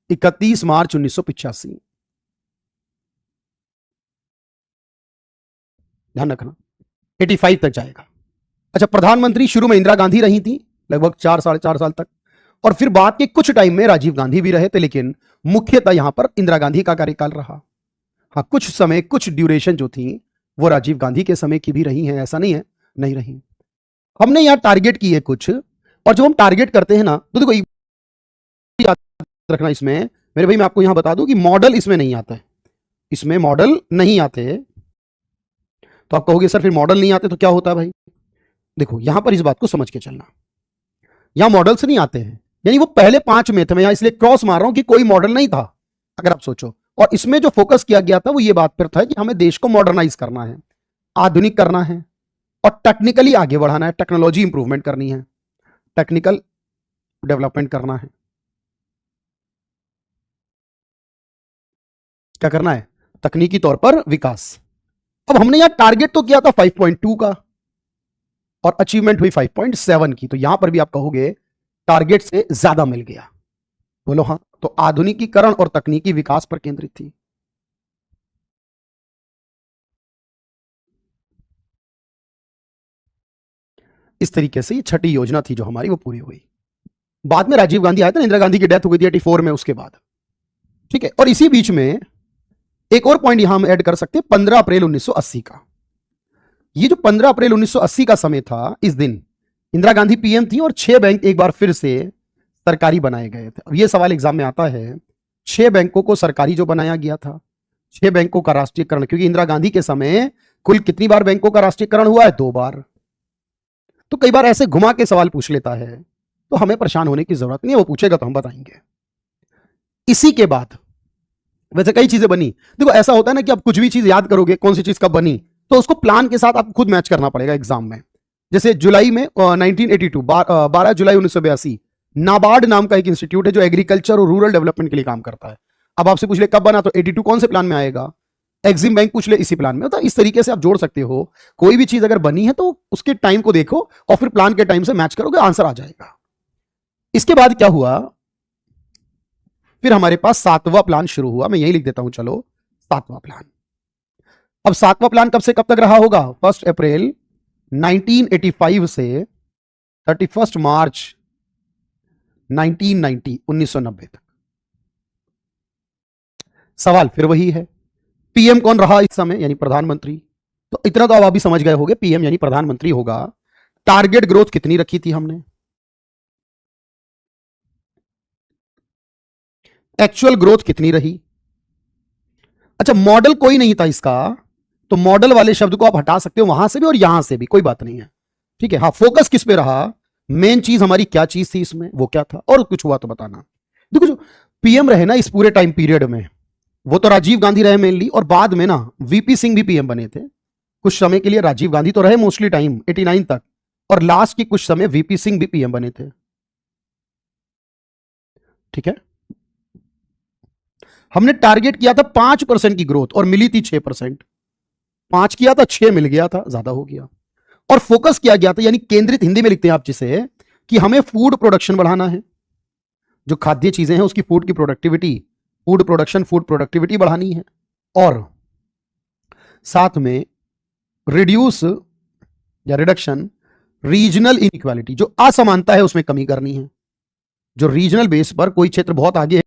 31 मार्च 1985। ध्यान रखना 85 तक जाएगा। अच्छा, प्रधानमंत्री शुरू में इंदिरा गांधी रही थी लगभग 4 साढ़े 4 साल तक, और फिर बाद के कुछ टाइम में राजीव गांधी भी रहे थे, लेकिन मुख्यतः यहां पर इंदिरा गांधी का कार्यकाल रहा। हाँ, कुछ समय, कुछ ड्यूरेशन जो थी वो राजीव गांधी के समय की भी रही है, ऐसा नहीं है नहीं रही। हमने यहां टारगेट की है कुछ, और जब हम टारगेट करते हैं ना तो देखो याद रखना, इसमें मेरे भाई मैं आपको यहां बता दूं कि मॉडल इसमें नहीं आता है, इसमें मॉडल नहीं आते। तो आप कहोगे सर फिर मॉडल नहीं आते तो क्या होता है भाई, देखो यहां पर इस बात को समझ के चलना, यहां मॉडल से नहीं आते हैं, यानी वो पहले 5 में थे, मैं यहां इसलिए क्रॉस मार रहा हूं कि कोई मॉडल नहीं था अगर आप सोचो। और इसमें जो फोकस किया गया था वो ये बात पर था कि हमें देश को मॉडर्नाइज करना है, आधुनिक करना है, और टेक्निकली आगे बढ़ाना है, टेक्नोलॉजी इंप्रूवमेंट करनी है, टेक्निकल डेवलपमेंट करना है, क्या करना है, तकनीकी तौर पर विकास। अब हमने यहां टारगेट तो किया था 5.2 का और अचीवमेंट हुई 5.7 की, तो यहां पर भी आप कहोगे टारगेट से ज्यादा मिल गया, बोलो हाँ। तो आधुनिकीकरण और तकनीकी विकास पर केंद्रित थी। इस तरीके से ये छठी योजना थी जो हमारी वो पूरी हुई। बाद में राजीव गांधी आए थे, इंदिरा गांधी की डेथ हो गई थी 84 में उसके बाद, ठीक है। और इसी बीच में एक और पॉइंट यहां हम ऐड कर सकते हैं, 15 अप्रैल 1980 का। ये जो 15 अप्रैल 1980 का समय था, इस दिन इंदिरा गांधी पीएम थी और 6 बैंक एक बार फिर से सरकारी बनाए गए थे। अब ये सवाल एग्जाम में आता है, 6 बैंकों को सरकारी जो बनाया गया था, 6 बैंकों का राष्ट्रीयकरण, क्योंकि इंदिरा गांधी के समय कुल कितनी बार बैंकों का राष्ट्रीयकरण हुआ है, 2 बार। तो कई बार ऐसे घुमा के सवाल पूछ लेता है, तो हमें परेशान होने की जरूरत नहीं है, वो पूछेगा तो हम बताएंगे। इसी के बाद वैसे कई चीजें बनी, देखो ऐसा होता है ना कि आप कुछ भी चीज याद करोगे कौन सी चीज कब बनी, तो उसको प्लान के साथ आपको खुद मैच करना पड़ेगा एग्जाम में। जैसे जुलाई में 1982, 12 जुलाई 1982, नाबार्ड नाम का एक इंस्टीट्यूट है जो एग्रीकल्चर और रूरल डेवलपमेंट के लिए काम करता है। अब आपसे पूछ ले कब बना, तो 82 कौन से प्लान में आएगा, एग्जिम बैंक पूछ ले इसी प्लान में। तो इस तरीके से आप जोड़ सकते हो, कोई भी चीज अगर बनी है तो उसके टाइम को देखो और फिर प्लान के टाइम से मैच करोगे, आंसर आ जाएगा। इसके बाद क्या हुआ, फिर हमारे पास 7वां प्लान शुरू हुआ, मैं यही लिख देता हूं चलो, 7वां प्लान। अब 7वां प्लान कब से कब तक रहा होगा, 1 अप्रैल 1985 से 31 मार्च 1990 तक। सवाल फिर वही है, पीएम कौन रहा इस समय, यानी प्रधानमंत्री। तो इतना तो अब अभी समझ गए होंगे, पीएम यानी प्रधानमंत्री होगा। टारगेट ग्रोथ कितनी रखी थी हमने, एक्चुअल ग्रोथ कितनी रही। अच्छा, मॉडल कोई नहीं था इसका, तो मॉडल वाले शब्द को आप हटा सकते हो वहां से भी और यहां से भी, कोई बात नहीं है, ठीक है। हाँ, फोकस किस पे रहा, मेन चीज हमारी क्या चीज थी इसमें, वो क्या था, और कुछ हुआ तो बताना। देखो जो पीएम रहे ना इस पूरे टाइम पीरियड में, वो तो राजीव गांधी रहे मेनली, और बाद में ना वीपी सिंह भी पीएम बने थे कुछ समय के लिए। राजीव गांधी तो रहे मोस्टली टाइम 89 तक, और लास्ट की कुछ समय वीपी सिंह भी पीएम बने थे, ठीक है। हमने टारगेट किया था 5% की ग्रोथ और मिली थी 6%। 5 किया था, 6 मिल गया था, ज्यादा हो गया। और फोकस किया गया था, यानी केंद्रित हिंदी में लिखते हैं आप जिसे, कि हमें फूड प्रोडक्शन बढ़ाना है, जो खाद्य चीजें हैं उसकी फूड की productivity, food production, food productivity बढ़ानी है। और साथ में रिड्यूस या रिडक्शन रीजनल इनइक्वालिटी, जो असमानता है उसमें कमी करनी है। जो रीजनल बेस पर कोई क्षेत्र बहुत आगे है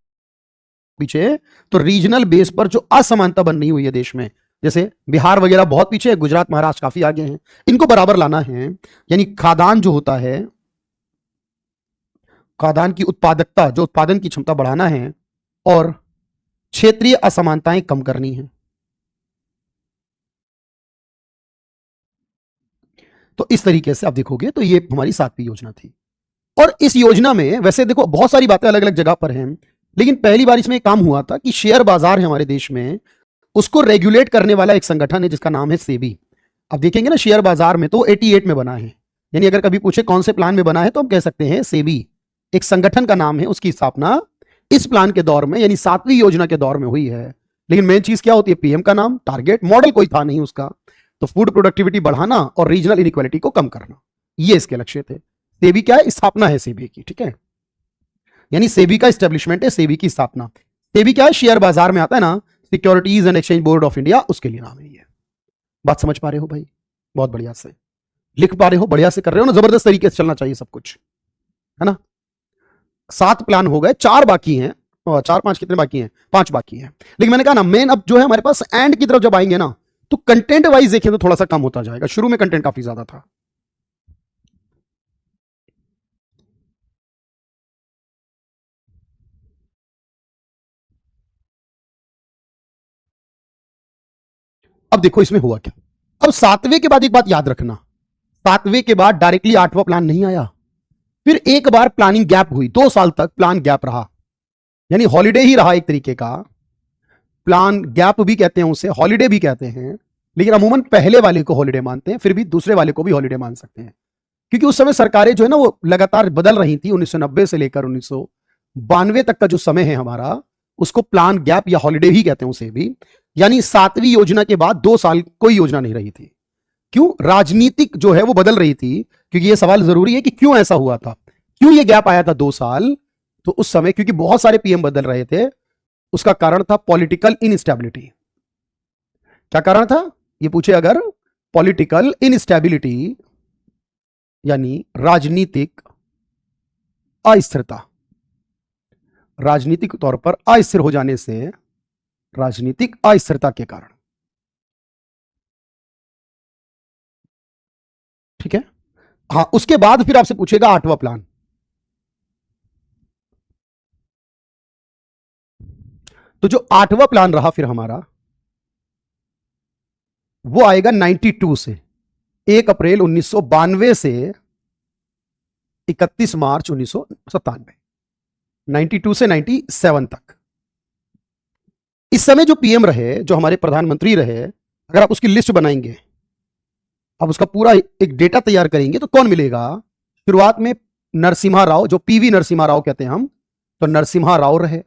पीछे, तो रीजनल बेस पर जो असमानता बन रही हुई है देश में, जैसे बिहार वगैरह बहुत पीछे है, गुजरात महाराष्ट्र काफी आगे हैं, इनको बराबर लाना है। यानी खाद्यान्न जो होता है, खाद्यान्न की उत्पादकता, जो उत्पादन की क्षमता बढ़ाना है और क्षेत्रीय असमानताएं कम करनी है। तो इस तरीके से आप देखोगे तो ये हमारी 7वीं योजना थी। और इस योजना में वैसे देखो बहुत सारी बातें अलग अलग जगह पर हैं, लेकिन पहली बार इसमें काम हुआ था कि शेयर बाजार है हमारे देश में, उसको रेगुलेट करने वाला एक संगठन है जिसका नाम है सेबी। अब देखेंगे ना शेयर बाजार में तो 88 में बना है, यानी अगर कभी पूछे कौन से प्लान में बना है तो हम कह सकते हैं सेबी एक संगठन का नाम है, उसकी स्थापना इस प्लान के दौर में यानी 7वीं योजना के दौर में हुई है। लेकिन मेन चीज क्या होती है, पीएम का नाम, टारगेट, मॉडल कोई था नहीं उसका, तो फूड प्रोडक्टिविटी बढ़ाना और रीजनल इनइक्वालिटी को कम करना, ये इसके लक्ष्य थे। सेबी क्या है, स्थापना है सेबी की, ठीक है, यानी सेबी का एस्टेब्लिशमेंट है, सेबी की स्थापना। सेबी क्या है, शेयर बाजार में आता है ना, securities and exchange board of India, उसके लिए नाम है ये। बात समझ पा रहे हो भाई, बहुत बढ़िया से लिख पा रहे हो, बढ़िया से कर रहे हो ना, जबरदस्त तरीके से चलना चाहिए सब कुछ, है ना। 7 प्लान हो गए, 4 बाकी हैं, और 4-5 कितने बाकी हैं, 5 बाकी हैं। लेकिन मैंने कहा ना मेन अब जो है हमारे पास एंड की तरफ जब आएंगे ना, तो कंटेंट वाइज देखें तो थोड़ा सा कम होता जाएगा, शुरू में कंटेंट काफी ज्यादा था। अब देखो इसमें हुआ क्या। अब 7वें के बाद एक बात याद रखना, 7वें के बाद डायरेक्टली 8वां प्लान नहीं आया, फिर एक बार प्लानिंग गैप हुई, 2 साल तक प्लान गैप रहा, यानी हॉलीडे ही रहा एक तरीके का। प्लान गैप भी कहते हैं उसे, हॉलीडे भी कहते हैं, लेकिन अमूमन पहले वाले को हॉलीडे मानते हैं, फिर भी दूसरे वाले को भी हॉलीडे मान सकते हैं, क्योंकि उस समय सरकारें जो है ना वो लगातार बदल रही थी। 1990 से लेकर 1992 तक का जो समय है हमारा, उसको प्लान गैप या हॉलीडे ही कहते हैं उसे भी। यानी 7वीं योजना के बाद 2 साल कोई योजना नहीं रही थी। क्यों, राजनीतिक जो है वो बदल रही थी, क्योंकि ये सवाल जरूरी है कि क्यों ऐसा हुआ था, क्यों ये गैप आया था 2 साल। तो उस समय क्योंकि बहुत सारे पीएम बदल रहे थे, उसका कारण था पॉलिटिकल इनस्टेबिलिटी। क्या कारण था ये पूछे अगर, पॉलिटिकल इनस्टेबिलिटी यानी राजनीतिक अस्थिरता, राजनीतिक तौर पर अस्थिर हो जाने से, राजनीतिक अस्थिरता के कारण, ठीक है। हाँ, उसके बाद फिर आपसे पूछेगा 8वां प्लान। तो जो 8वां प्लान रहा फिर हमारा, वो आएगा 92 से, 1 अप्रैल 1992 से 31 मार्च 1997, 92 से 97 तक। इस समय जो पीएम रहे, जो हमारे प्रधानमंत्री रहे, अगर आप उसकी लिस्ट बनाएंगे, अब उसका पूरा एक डेटा तैयार करेंगे तो कौन मिलेगा। शुरुआत में नरसिम्हा राव, जो पीवी नरसिम्हा राव कहते हैं हम, तो नरसिम्हा राव रहे।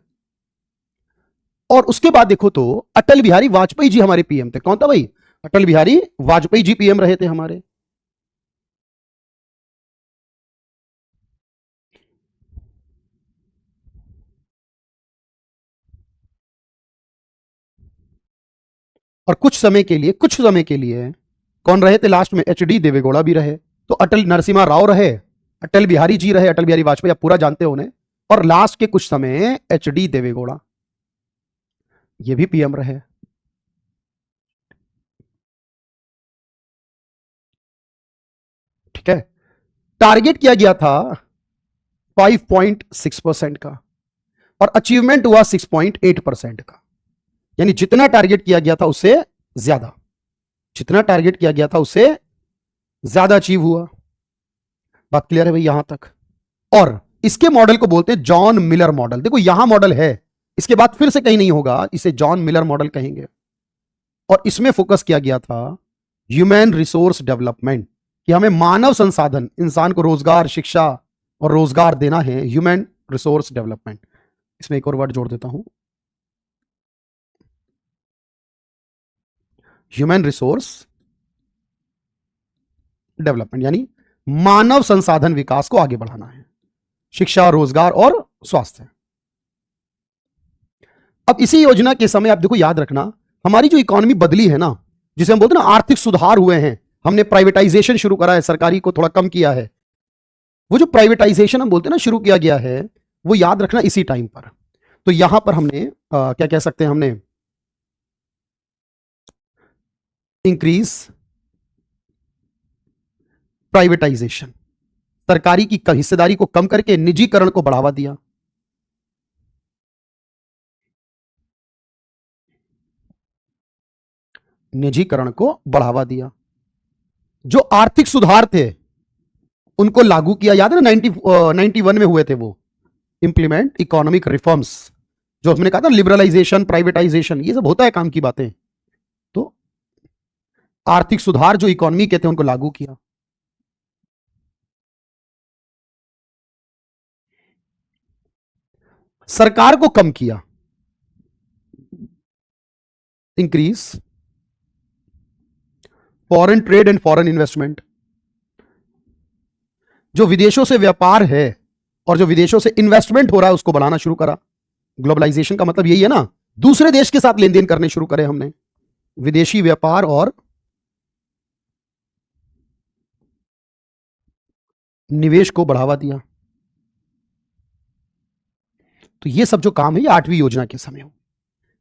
और उसके बाद देखो तो अटल बिहारी वाजपेयी जी हमारे पीएम थे। कौन था भाई, अटल बिहारी वाजपेयी जी पीएम रहे थे हमारे। और कुछ समय के लिए कौन रहे थे लास्ट में, एचडी देवेगौड़ा भी रहे। तो अटल नरसिम्हा राव रहे, अटल बिहारी जी रहे, अटल बिहारी वाजपेयी, आप पूरा जानते हो उन्हें। और लास्ट के कुछ समय एचडी देवेगौड़ा, ये भी पीएम रहे। ठीक है, टारगेट किया गया था 5.6% का और अचीवमेंट हुआ 6.8% का, यानी जितना टारगेट किया गया था उससे ज्यादा, जितना टारगेट किया गया था उससे ज्यादा अचीव हुआ। बात क्लियर है भाई यहां तक। और इसके मॉडल को बोलते हैं जॉन मिलर मॉडल। देखो यहां मॉडल है, इसके बाद फिर से कहीं नहीं होगा, इसे जॉन मिलर मॉडल कहेंगे। और इसमें फोकस किया गया था ह्यूमन रिसोर्स डेवलपमेंट, कि हमें मानव संसाधन, इंसान को रोजगार, शिक्षा और रोजगार देना है, ह्यूमन रिसोर्स डेवलपमेंट। इसमें एक और वर्ड जोड़ देता हूं, ह्यूमन रिसोर्स डेवलपमेंट, यानी मानव संसाधन विकास को आगे बढ़ाना है, शिक्षा, रोजगार और स्वास्थ्य। अब इसी योजना के समय आप देखो, याद रखना, हमारी जो इकोनॉमी बदली है ना, जिसे हम बोलते हैं ना आर्थिक सुधार हुए हैं, हमने प्राइवेटाइजेशन शुरू करा है, सरकारी को थोड़ा कम किया है, वो जो प्राइवेटाइजेशन हम बोलते हैं ना शुरू किया गया है, वो याद रखना इसी टाइम पर। तो यहां पर हमने क्या कह सकते हैं, हमने इंक्रीज प्राइवेटाइजेशन, सरकारी की हिस्सेदारी को कम करके निजीकरण को बढ़ावा दिया। निजीकरण को बढ़ावा दिया। जो आर्थिक सुधार थे उनको लागू किया, याद है ना 91 में हुए थे वो, इंप्लीमेंट इकोनॉमिक रिफॉर्म्स, जो हमने कहा था लिबरलाइजेशन, प्राइवेटाइजेशन, ये सब होता है काम की बातें। तो आर्थिक सुधार जो इकोनॉमी के थे उनको लागू किया। सरकार को कम किया, increase foreign trade and foreign investment, जो विदेशों से व्यापार है और जो विदेशों से इन्वेस्टमेंट हो रहा है उसको बढ़ाना शुरू करा। ग्लोबलाइजेशन का मतलब यही है ना, दूसरे देश के साथ लेन देन करने शुरू करे हमने, विदेशी व्यापार और निवेश को बढ़ावा दिया। तो ये सब जो काम है ये 8वीं योजना के समय हो।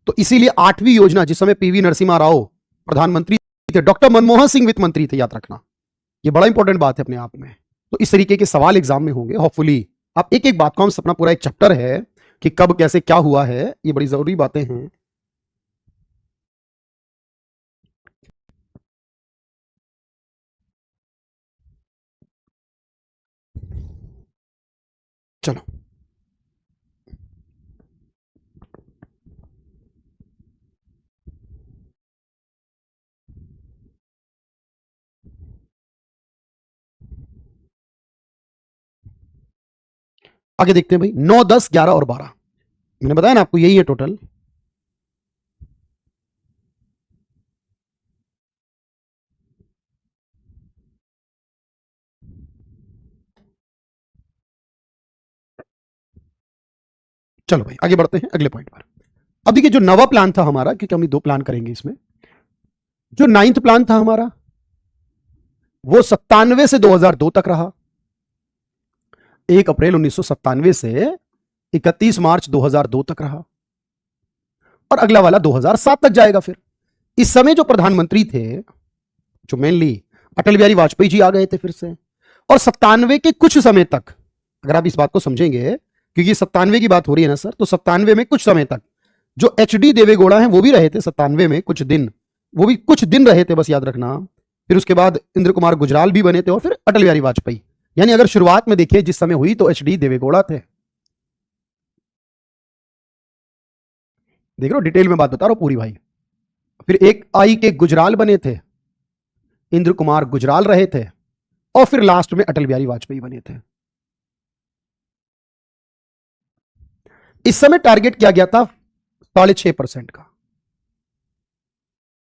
तो इसीलिए 8वीं योजना, जिस समय पीवी नरसिम्हा राव प्रधानमंत्री थे, डॉक्टर मनमोहन सिंह वित्त मंत्री थे, याद रखना, ये बड़ा इंपॉर्टेंट बात है अपने आप में। तो इस तरीके के सवाल एग्जाम में होंगे होपफुली। आप एक एक बात को, हम अपना पूरा एक चैप्टर है कि कब कैसे क्या हुआ है, ये बड़ी जरूरी बातें हैं। चलो आगे देखते हैं भाई। 9, 10, 11 और 12, मैंने बताया ना आपको, यही है टोटल। चलो भाई आगे बढ़ते हैं अगले पॉइंट पर। अब देखिए, जो नवा प्लान था हमारा, क्योंकि हम 2 प्लान करेंगे इसमें, जो 9th प्लान था हमारा वो 97 से 2002 तक रहा। 1 अप्रैल 1997 से 31 मार्च 2002 तक रहा, और अगला वाला 2007 तक जाएगा। फिर इस समय जो प्रधानमंत्री थे, जो मेनली अटल बिहारी वाजपेयी जी आ गए थे फिर से, और 97 के कुछ समय तक, अगर आप इस बात को समझेंगे, क्योंकि 97 की बात हो रही है ना सर, तो 97 में कुछ समय तक जो HD देवेगौड़ा हैं वो भी रहे थे 97 में कुछ दिन, वो भी कुछ दिन रहे थे, बस याद रखना। फिर उसके बाद इंद्र कुमार गुजराल भी बने थे, और फिर अटल बिहारी वाजपेयी। यानी अगर शुरुआत में देखिए जिस समय हुई, तो HD देवेगौड़ा थे। देख रहे हो, डिटेल में बात बता रहा हूं पूरी भाई। फिर एक आई के गुजराल बने थे, इंद्र कुमार गुजराल रहे थे, और फिर लास्ट में अटल बिहारी वाजपेयी बने थे। इस समय टारगेट किया गया था 6.5% का,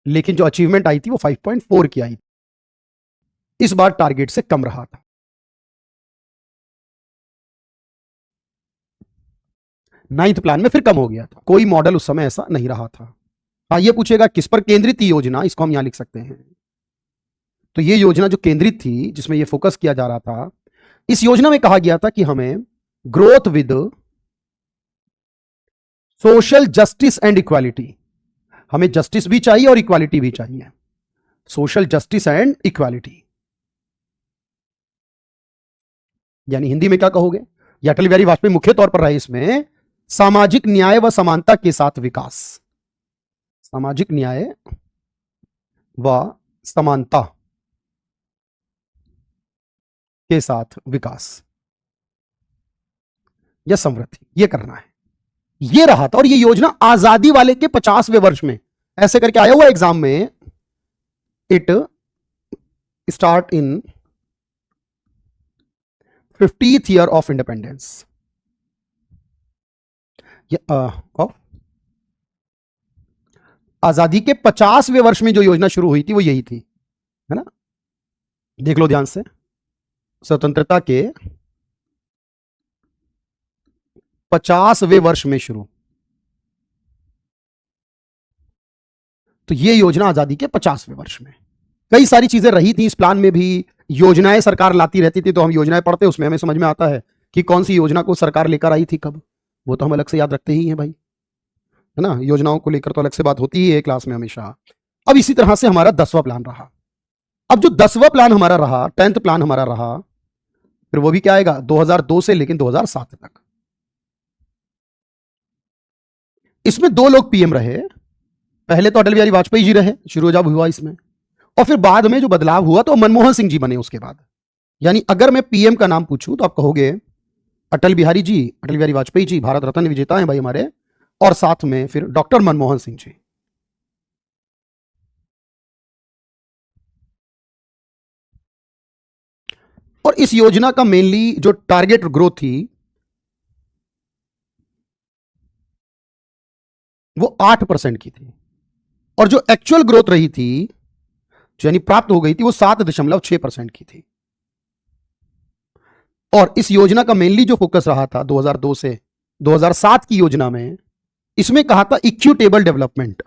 लेकिन जो अचीवमेंट आई थी वो 5.4 की आई थी। इस बार टारगेट से कम रहा था। 9th प्लान में फिर कम हो गया था, कोई मॉडल उस समय ऐसा नहीं रहा था। हाँ, ये पूछेगा किस पर केंद्रित योजना, इसको हम यहां लिख सकते हैं। तो ये योजना जो केंद्रित थी, जिसमें ये फोकस किया जा रहा था, इस योजना में कहा गया था कि हमें growth with social justice and equality, हमें जस्टिस भी चाहिए और इक्वालिटी भी चाहिए। सोशल जस्टिस एंड इक्वालिटी, यानी हिंदी में क्या कहोगे, ये अटल बिहारी वाजपेयी मुख्य तौर पर रहे इसमें, सामाजिक न्याय व समानता के साथ विकास, सामाजिक न्याय व समानता के साथ विकास या समृद्धि, ये करना है, ये रहा था। और ये योजना आजादी वाले के 50वें वर्ष में, ऐसे करके आया हुआ एग्जाम में, it start in 50th year of independence of आजादी के 50वें वर्ष में जो योजना शुरू हुई थी वो यही थी, है ना। देख लो ध्यान से, स्वतंत्रता के 50वें वर्ष में शुरू, तो ये योजना आजादी के 50वें वर्ष में। कई सारी चीजें रही थी इस प्लान में भी, योजनाएं सरकार लाती रहती थी, तो हम योजनाएं पढ़ते उसमें हमें समझ में आता है कि कौन सी योजना को सरकार लेकर आई थी कब, वो तो हम अलग से याद रखते ही हैं भाई, है ना। योजनाओं को लेकर तो अलग से बात होती ही है क्लास में हमेशा। अब इसी तरह से हमारा 10वां प्लान रहा। अब जो 10वां प्लान हमारा रहा, 10th प्लान हमारा रहा, फिर वो भी क्या आएगा 2002 से लेकिन 2007 तक। इसमें 2 लोग पीएम रहे, पहले तो अटल बिहारी वाजपेयी जी रहे, शुरू जब हुआ इसमें, और फिर बाद में जो बदलाव हुआ तो मनमोहन सिंह जी बने उसके बाद। यानी अगर मैं पीएम का नाम पूछूं तो आप कहोगे अटल बिहारी जी, अटल बिहारी वाजपेयी जी भारत रत्न विजेता हैं भाई हमारे, और साथ में फिर डॉक्टर मनमोहन सिंह जी। और इस योजना का मेनली जो टारगेट ग्रोथ थी वो 8% की थी, और जो एक्चुअल ग्रोथ रही थी, यानी प्राप्त हो गई थी, वो 7.6% की थी। और इस योजना का मेनली जो फोकस रहा था 2002 से 2007 की योजना में, इसमें कहा था इक्विटेबल डेवलपमेंट।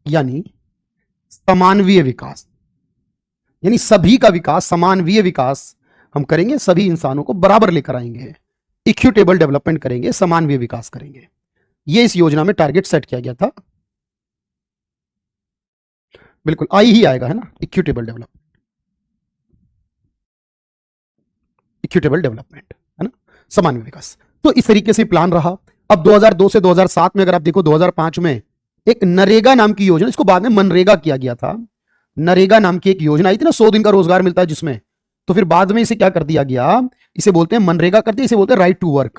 यानी समानवीय विकास, यानी सभी का विकास, समानवीय विकास हम करेंगे, सभी इंसानों को बराबर लेकर आएंगे, इक्विटेबल डेवलपमेंट करेंगे, समानवीय विकास करेंगे। ये इस योजना में टारगेट सेट किया गया था। बिल्कुल आई ही आएगा, है ना, इक्विटेबल डेवलपमेंट, इक्विटेबल डेवलपमेंट, है ना, समानवीय विकास। तो इस तरीके से प्लान रहा। अब 2002 से 2007 में अगर आप देखो, 2005 में एक नरेगा नाम की योजना, इसको बाद में मनरेगा किया गया था, नरेगा नाम की एक योजना आई थी ना, 100 दिन का रोजगार मिलता है जिसमें, तो फिर बाद में इसे क्या कर दिया गया, इसे बोलते हैं मनरेगा करते, इसे बोलते हैं राइट टू वर्क,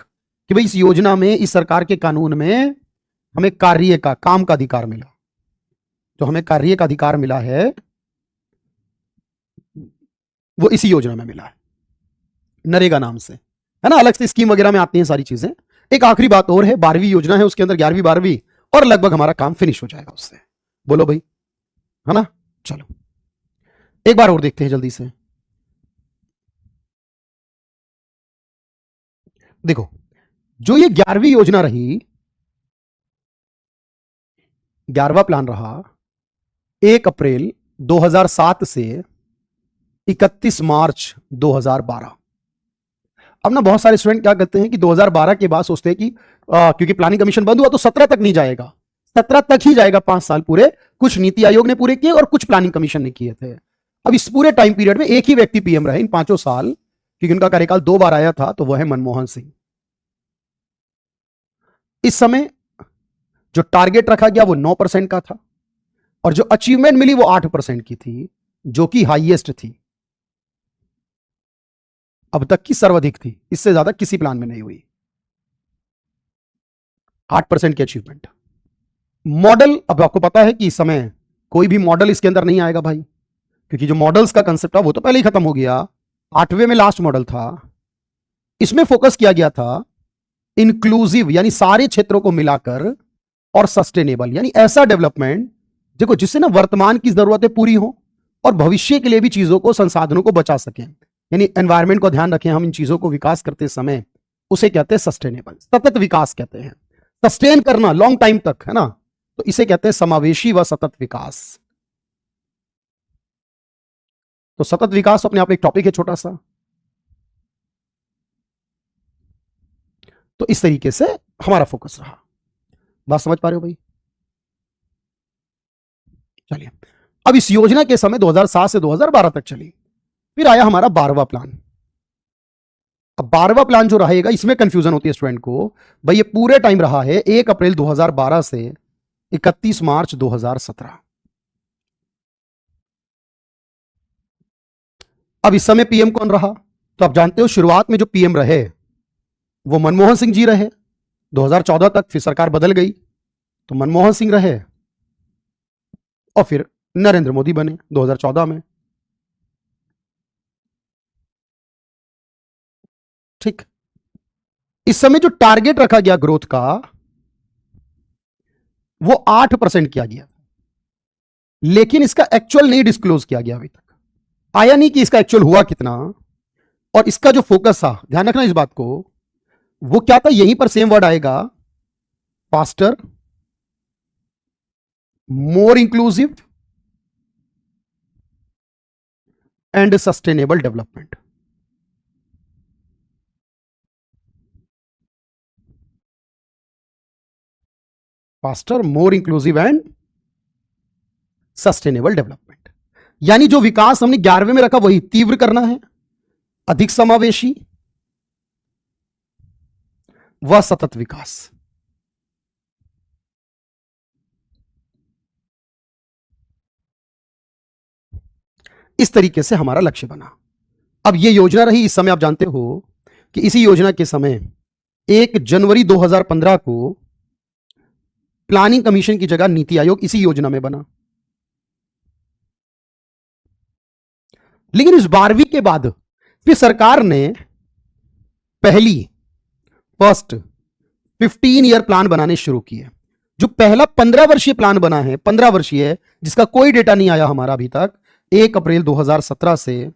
कि भाई इस योजना में, इस सरकार के कानून में हमें कार्य का, काम का अधिकार मिला। तो हमें कार्य का अधिकार मिला है वो इसी योजना में मिला है, नरेगा नाम से, है ना। अलग से स्कीम वगैरह में आती हैं सारी चीजें। एक आखिरी बात और है, 12वीं योजना है, उसके अंदर 11वीं 12वीं, और लगभग हमारा काम फिनिश हो जाएगा उससे। बोलो भाई, है ना। चलो एक बार और देखते हैं जल्दी से। देखो, जो ये 11वीं योजना रही, 11वां प्लान रहा 1 अप्रैल 2007 से 31 मार्च 2012। अब ना बहुत सारे स्टूडेंट क्या करते हैं कि 2012 के बाद सोचते हैं कि क्योंकि प्लानिंग कमीशन बंद हुआ तो 17 तक नहीं जाएगा, 17 तक ही जाएगा, 5 साल पूरे, कुछ नीति आयोग ने पूरे किए और कुछ प्लानिंग कमीशन ने किए थे। अब इस पूरे टाइम पीरियड में एक ही व्यक्ति पीएम रहे इन 5 साल, क्योंकि उनका कार्यकाल 2 बार आया था, तो वह है मनमोहन सिंह। इस समय जो टारगेट रखा गया वो 9% का था, और जो अचीवमेंट मिली वो 8% की थी, जो कि हाईएस्ट थी, अब तक की सर्वाधिक थी, इससे ज्यादा किसी प्लान में नहीं हुई। 8% की अचीवमेंट। मॉडल, अब आपको पता है कि इस समय कोई भी मॉडल इसके अंदर नहीं आएगा भाई, क्योंकि जो मॉडल्स का कंसेप्ट था वो तो पहले ही खत्म हो गया, 8वें में लास्ट मॉडल था। इसमें फोकस किया गया था इंक्लूसिव, यानी सारे क्षेत्रों को मिलाकर, और सस्टेनेबल, यानी ऐसा डेवलपमेंट देखो जिससे ना वर्तमान की जरूरतें पूरी हो और भविष्य के लिए भी चीजों को, संसाधनों को बचा सकें, यानी एनवायरमेंट को ध्यान रखें हम इन चीजों को विकास करते समय, उसे कहते हैं सस्टेनेबल, सतत विकास कहते हैं, सस्टेन करना लॉन्ग टाइम तक, है ना, तो इसे कहते हैं समावेशी व सतत विकास। तो सतत विकास अपने आप में एक टॉपिक है छोटा सा। तो इस तरीके से हमारा फोकस रहा। बात समझ पा रहे हो भाई? चलिए, अब इस योजना के समय 2007 से 2012 तक चली, फिर आया हमारा 12वां प्लान। अब 12वां प्लान जो रहेगा, इसमें कंफ्यूजन होती है स्टूडेंट को, भाई ये पूरे टाइम रहा है 1 अप्रैल 2012 से 31 मार्च 2017। अब इस समय पीएम कौन रहा, तो आप जानते हो शुरुआत में जो पीएम रहे वो मनमोहन सिंह जी रहे 2014 तक, फिर सरकार बदल गई तो मनमोहन सिंह रहे, और फिर नरेंद्र मोदी बने 2014 में। ठीक, इस समय जो टारगेट रखा गया ग्रोथ का वो 8% किया गया, लेकिन इसका एक्चुअल नहीं डिस्क्लोज किया गया अभी तक, आया नहीं कि इसका एक्चुअल हुआ कितना। और इसका जो फोकस था, ध्यान रखना इस बात को, वो क्या था, यहीं पर सेम वर्ड आएगा, faster, more inclusive and sustainable development. Faster, more inclusive and sustainable development, यानी जो विकास हमने 11वें में रखा वही तीव्र करना है, अधिक समावेशी व सतत विकास। इस तरीके से हमारा लक्ष्य बना। अब यह योजना रही, इस समय आप जानते हो कि इसी योजना के समय 1 जनवरी 2015 को प्लानिंग कमीशन की जगह नीति आयोग इसी योजना में बना। लेकिन इस 12वीं के बाद फिर सरकार ने फर्स्ट 15 ईयर प्लान बनाने शुरू किए। जो पहला 15 वर्षीय प्लान बना है, 15 वर्षीय, जिसका कोई डेटा नहीं आया हमारा अभी तक, 1 अप्रैल 2017 से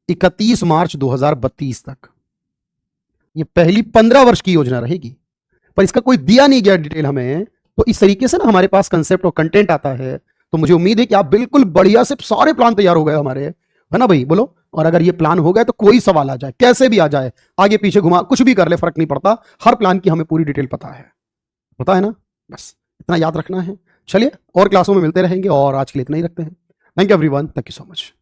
31 मार्च 2032 तक, ये पहली 15 वर्ष की योजना रहेगी, पर इसका कोई दिया नहीं गया डिटेल हमें। तो इस तरीके से ना हमारे पास कंसेप्ट और कंटेंट आता है, तो मुझे उम्मीद है कि आप बिल्कुल बढ़िया से सारे प्लान तैयार हो गए हमारे, है ना भाई, बोलो। और अगर ये प्लान हो गया तो कोई सवाल आ जाए, कैसे भी आ जाए, आगे पीछे घुमा, कुछ भी कर ले, फर्क नहीं पड़ता, हर प्लान की हमें पूरी डिटेल पता है ना, बस इतना याद रखना है। चलिए और क्लासों में मिलते रहेंगे, और आज के लिए इतना ही रखते हैं। Thank you everyone, thank you so much.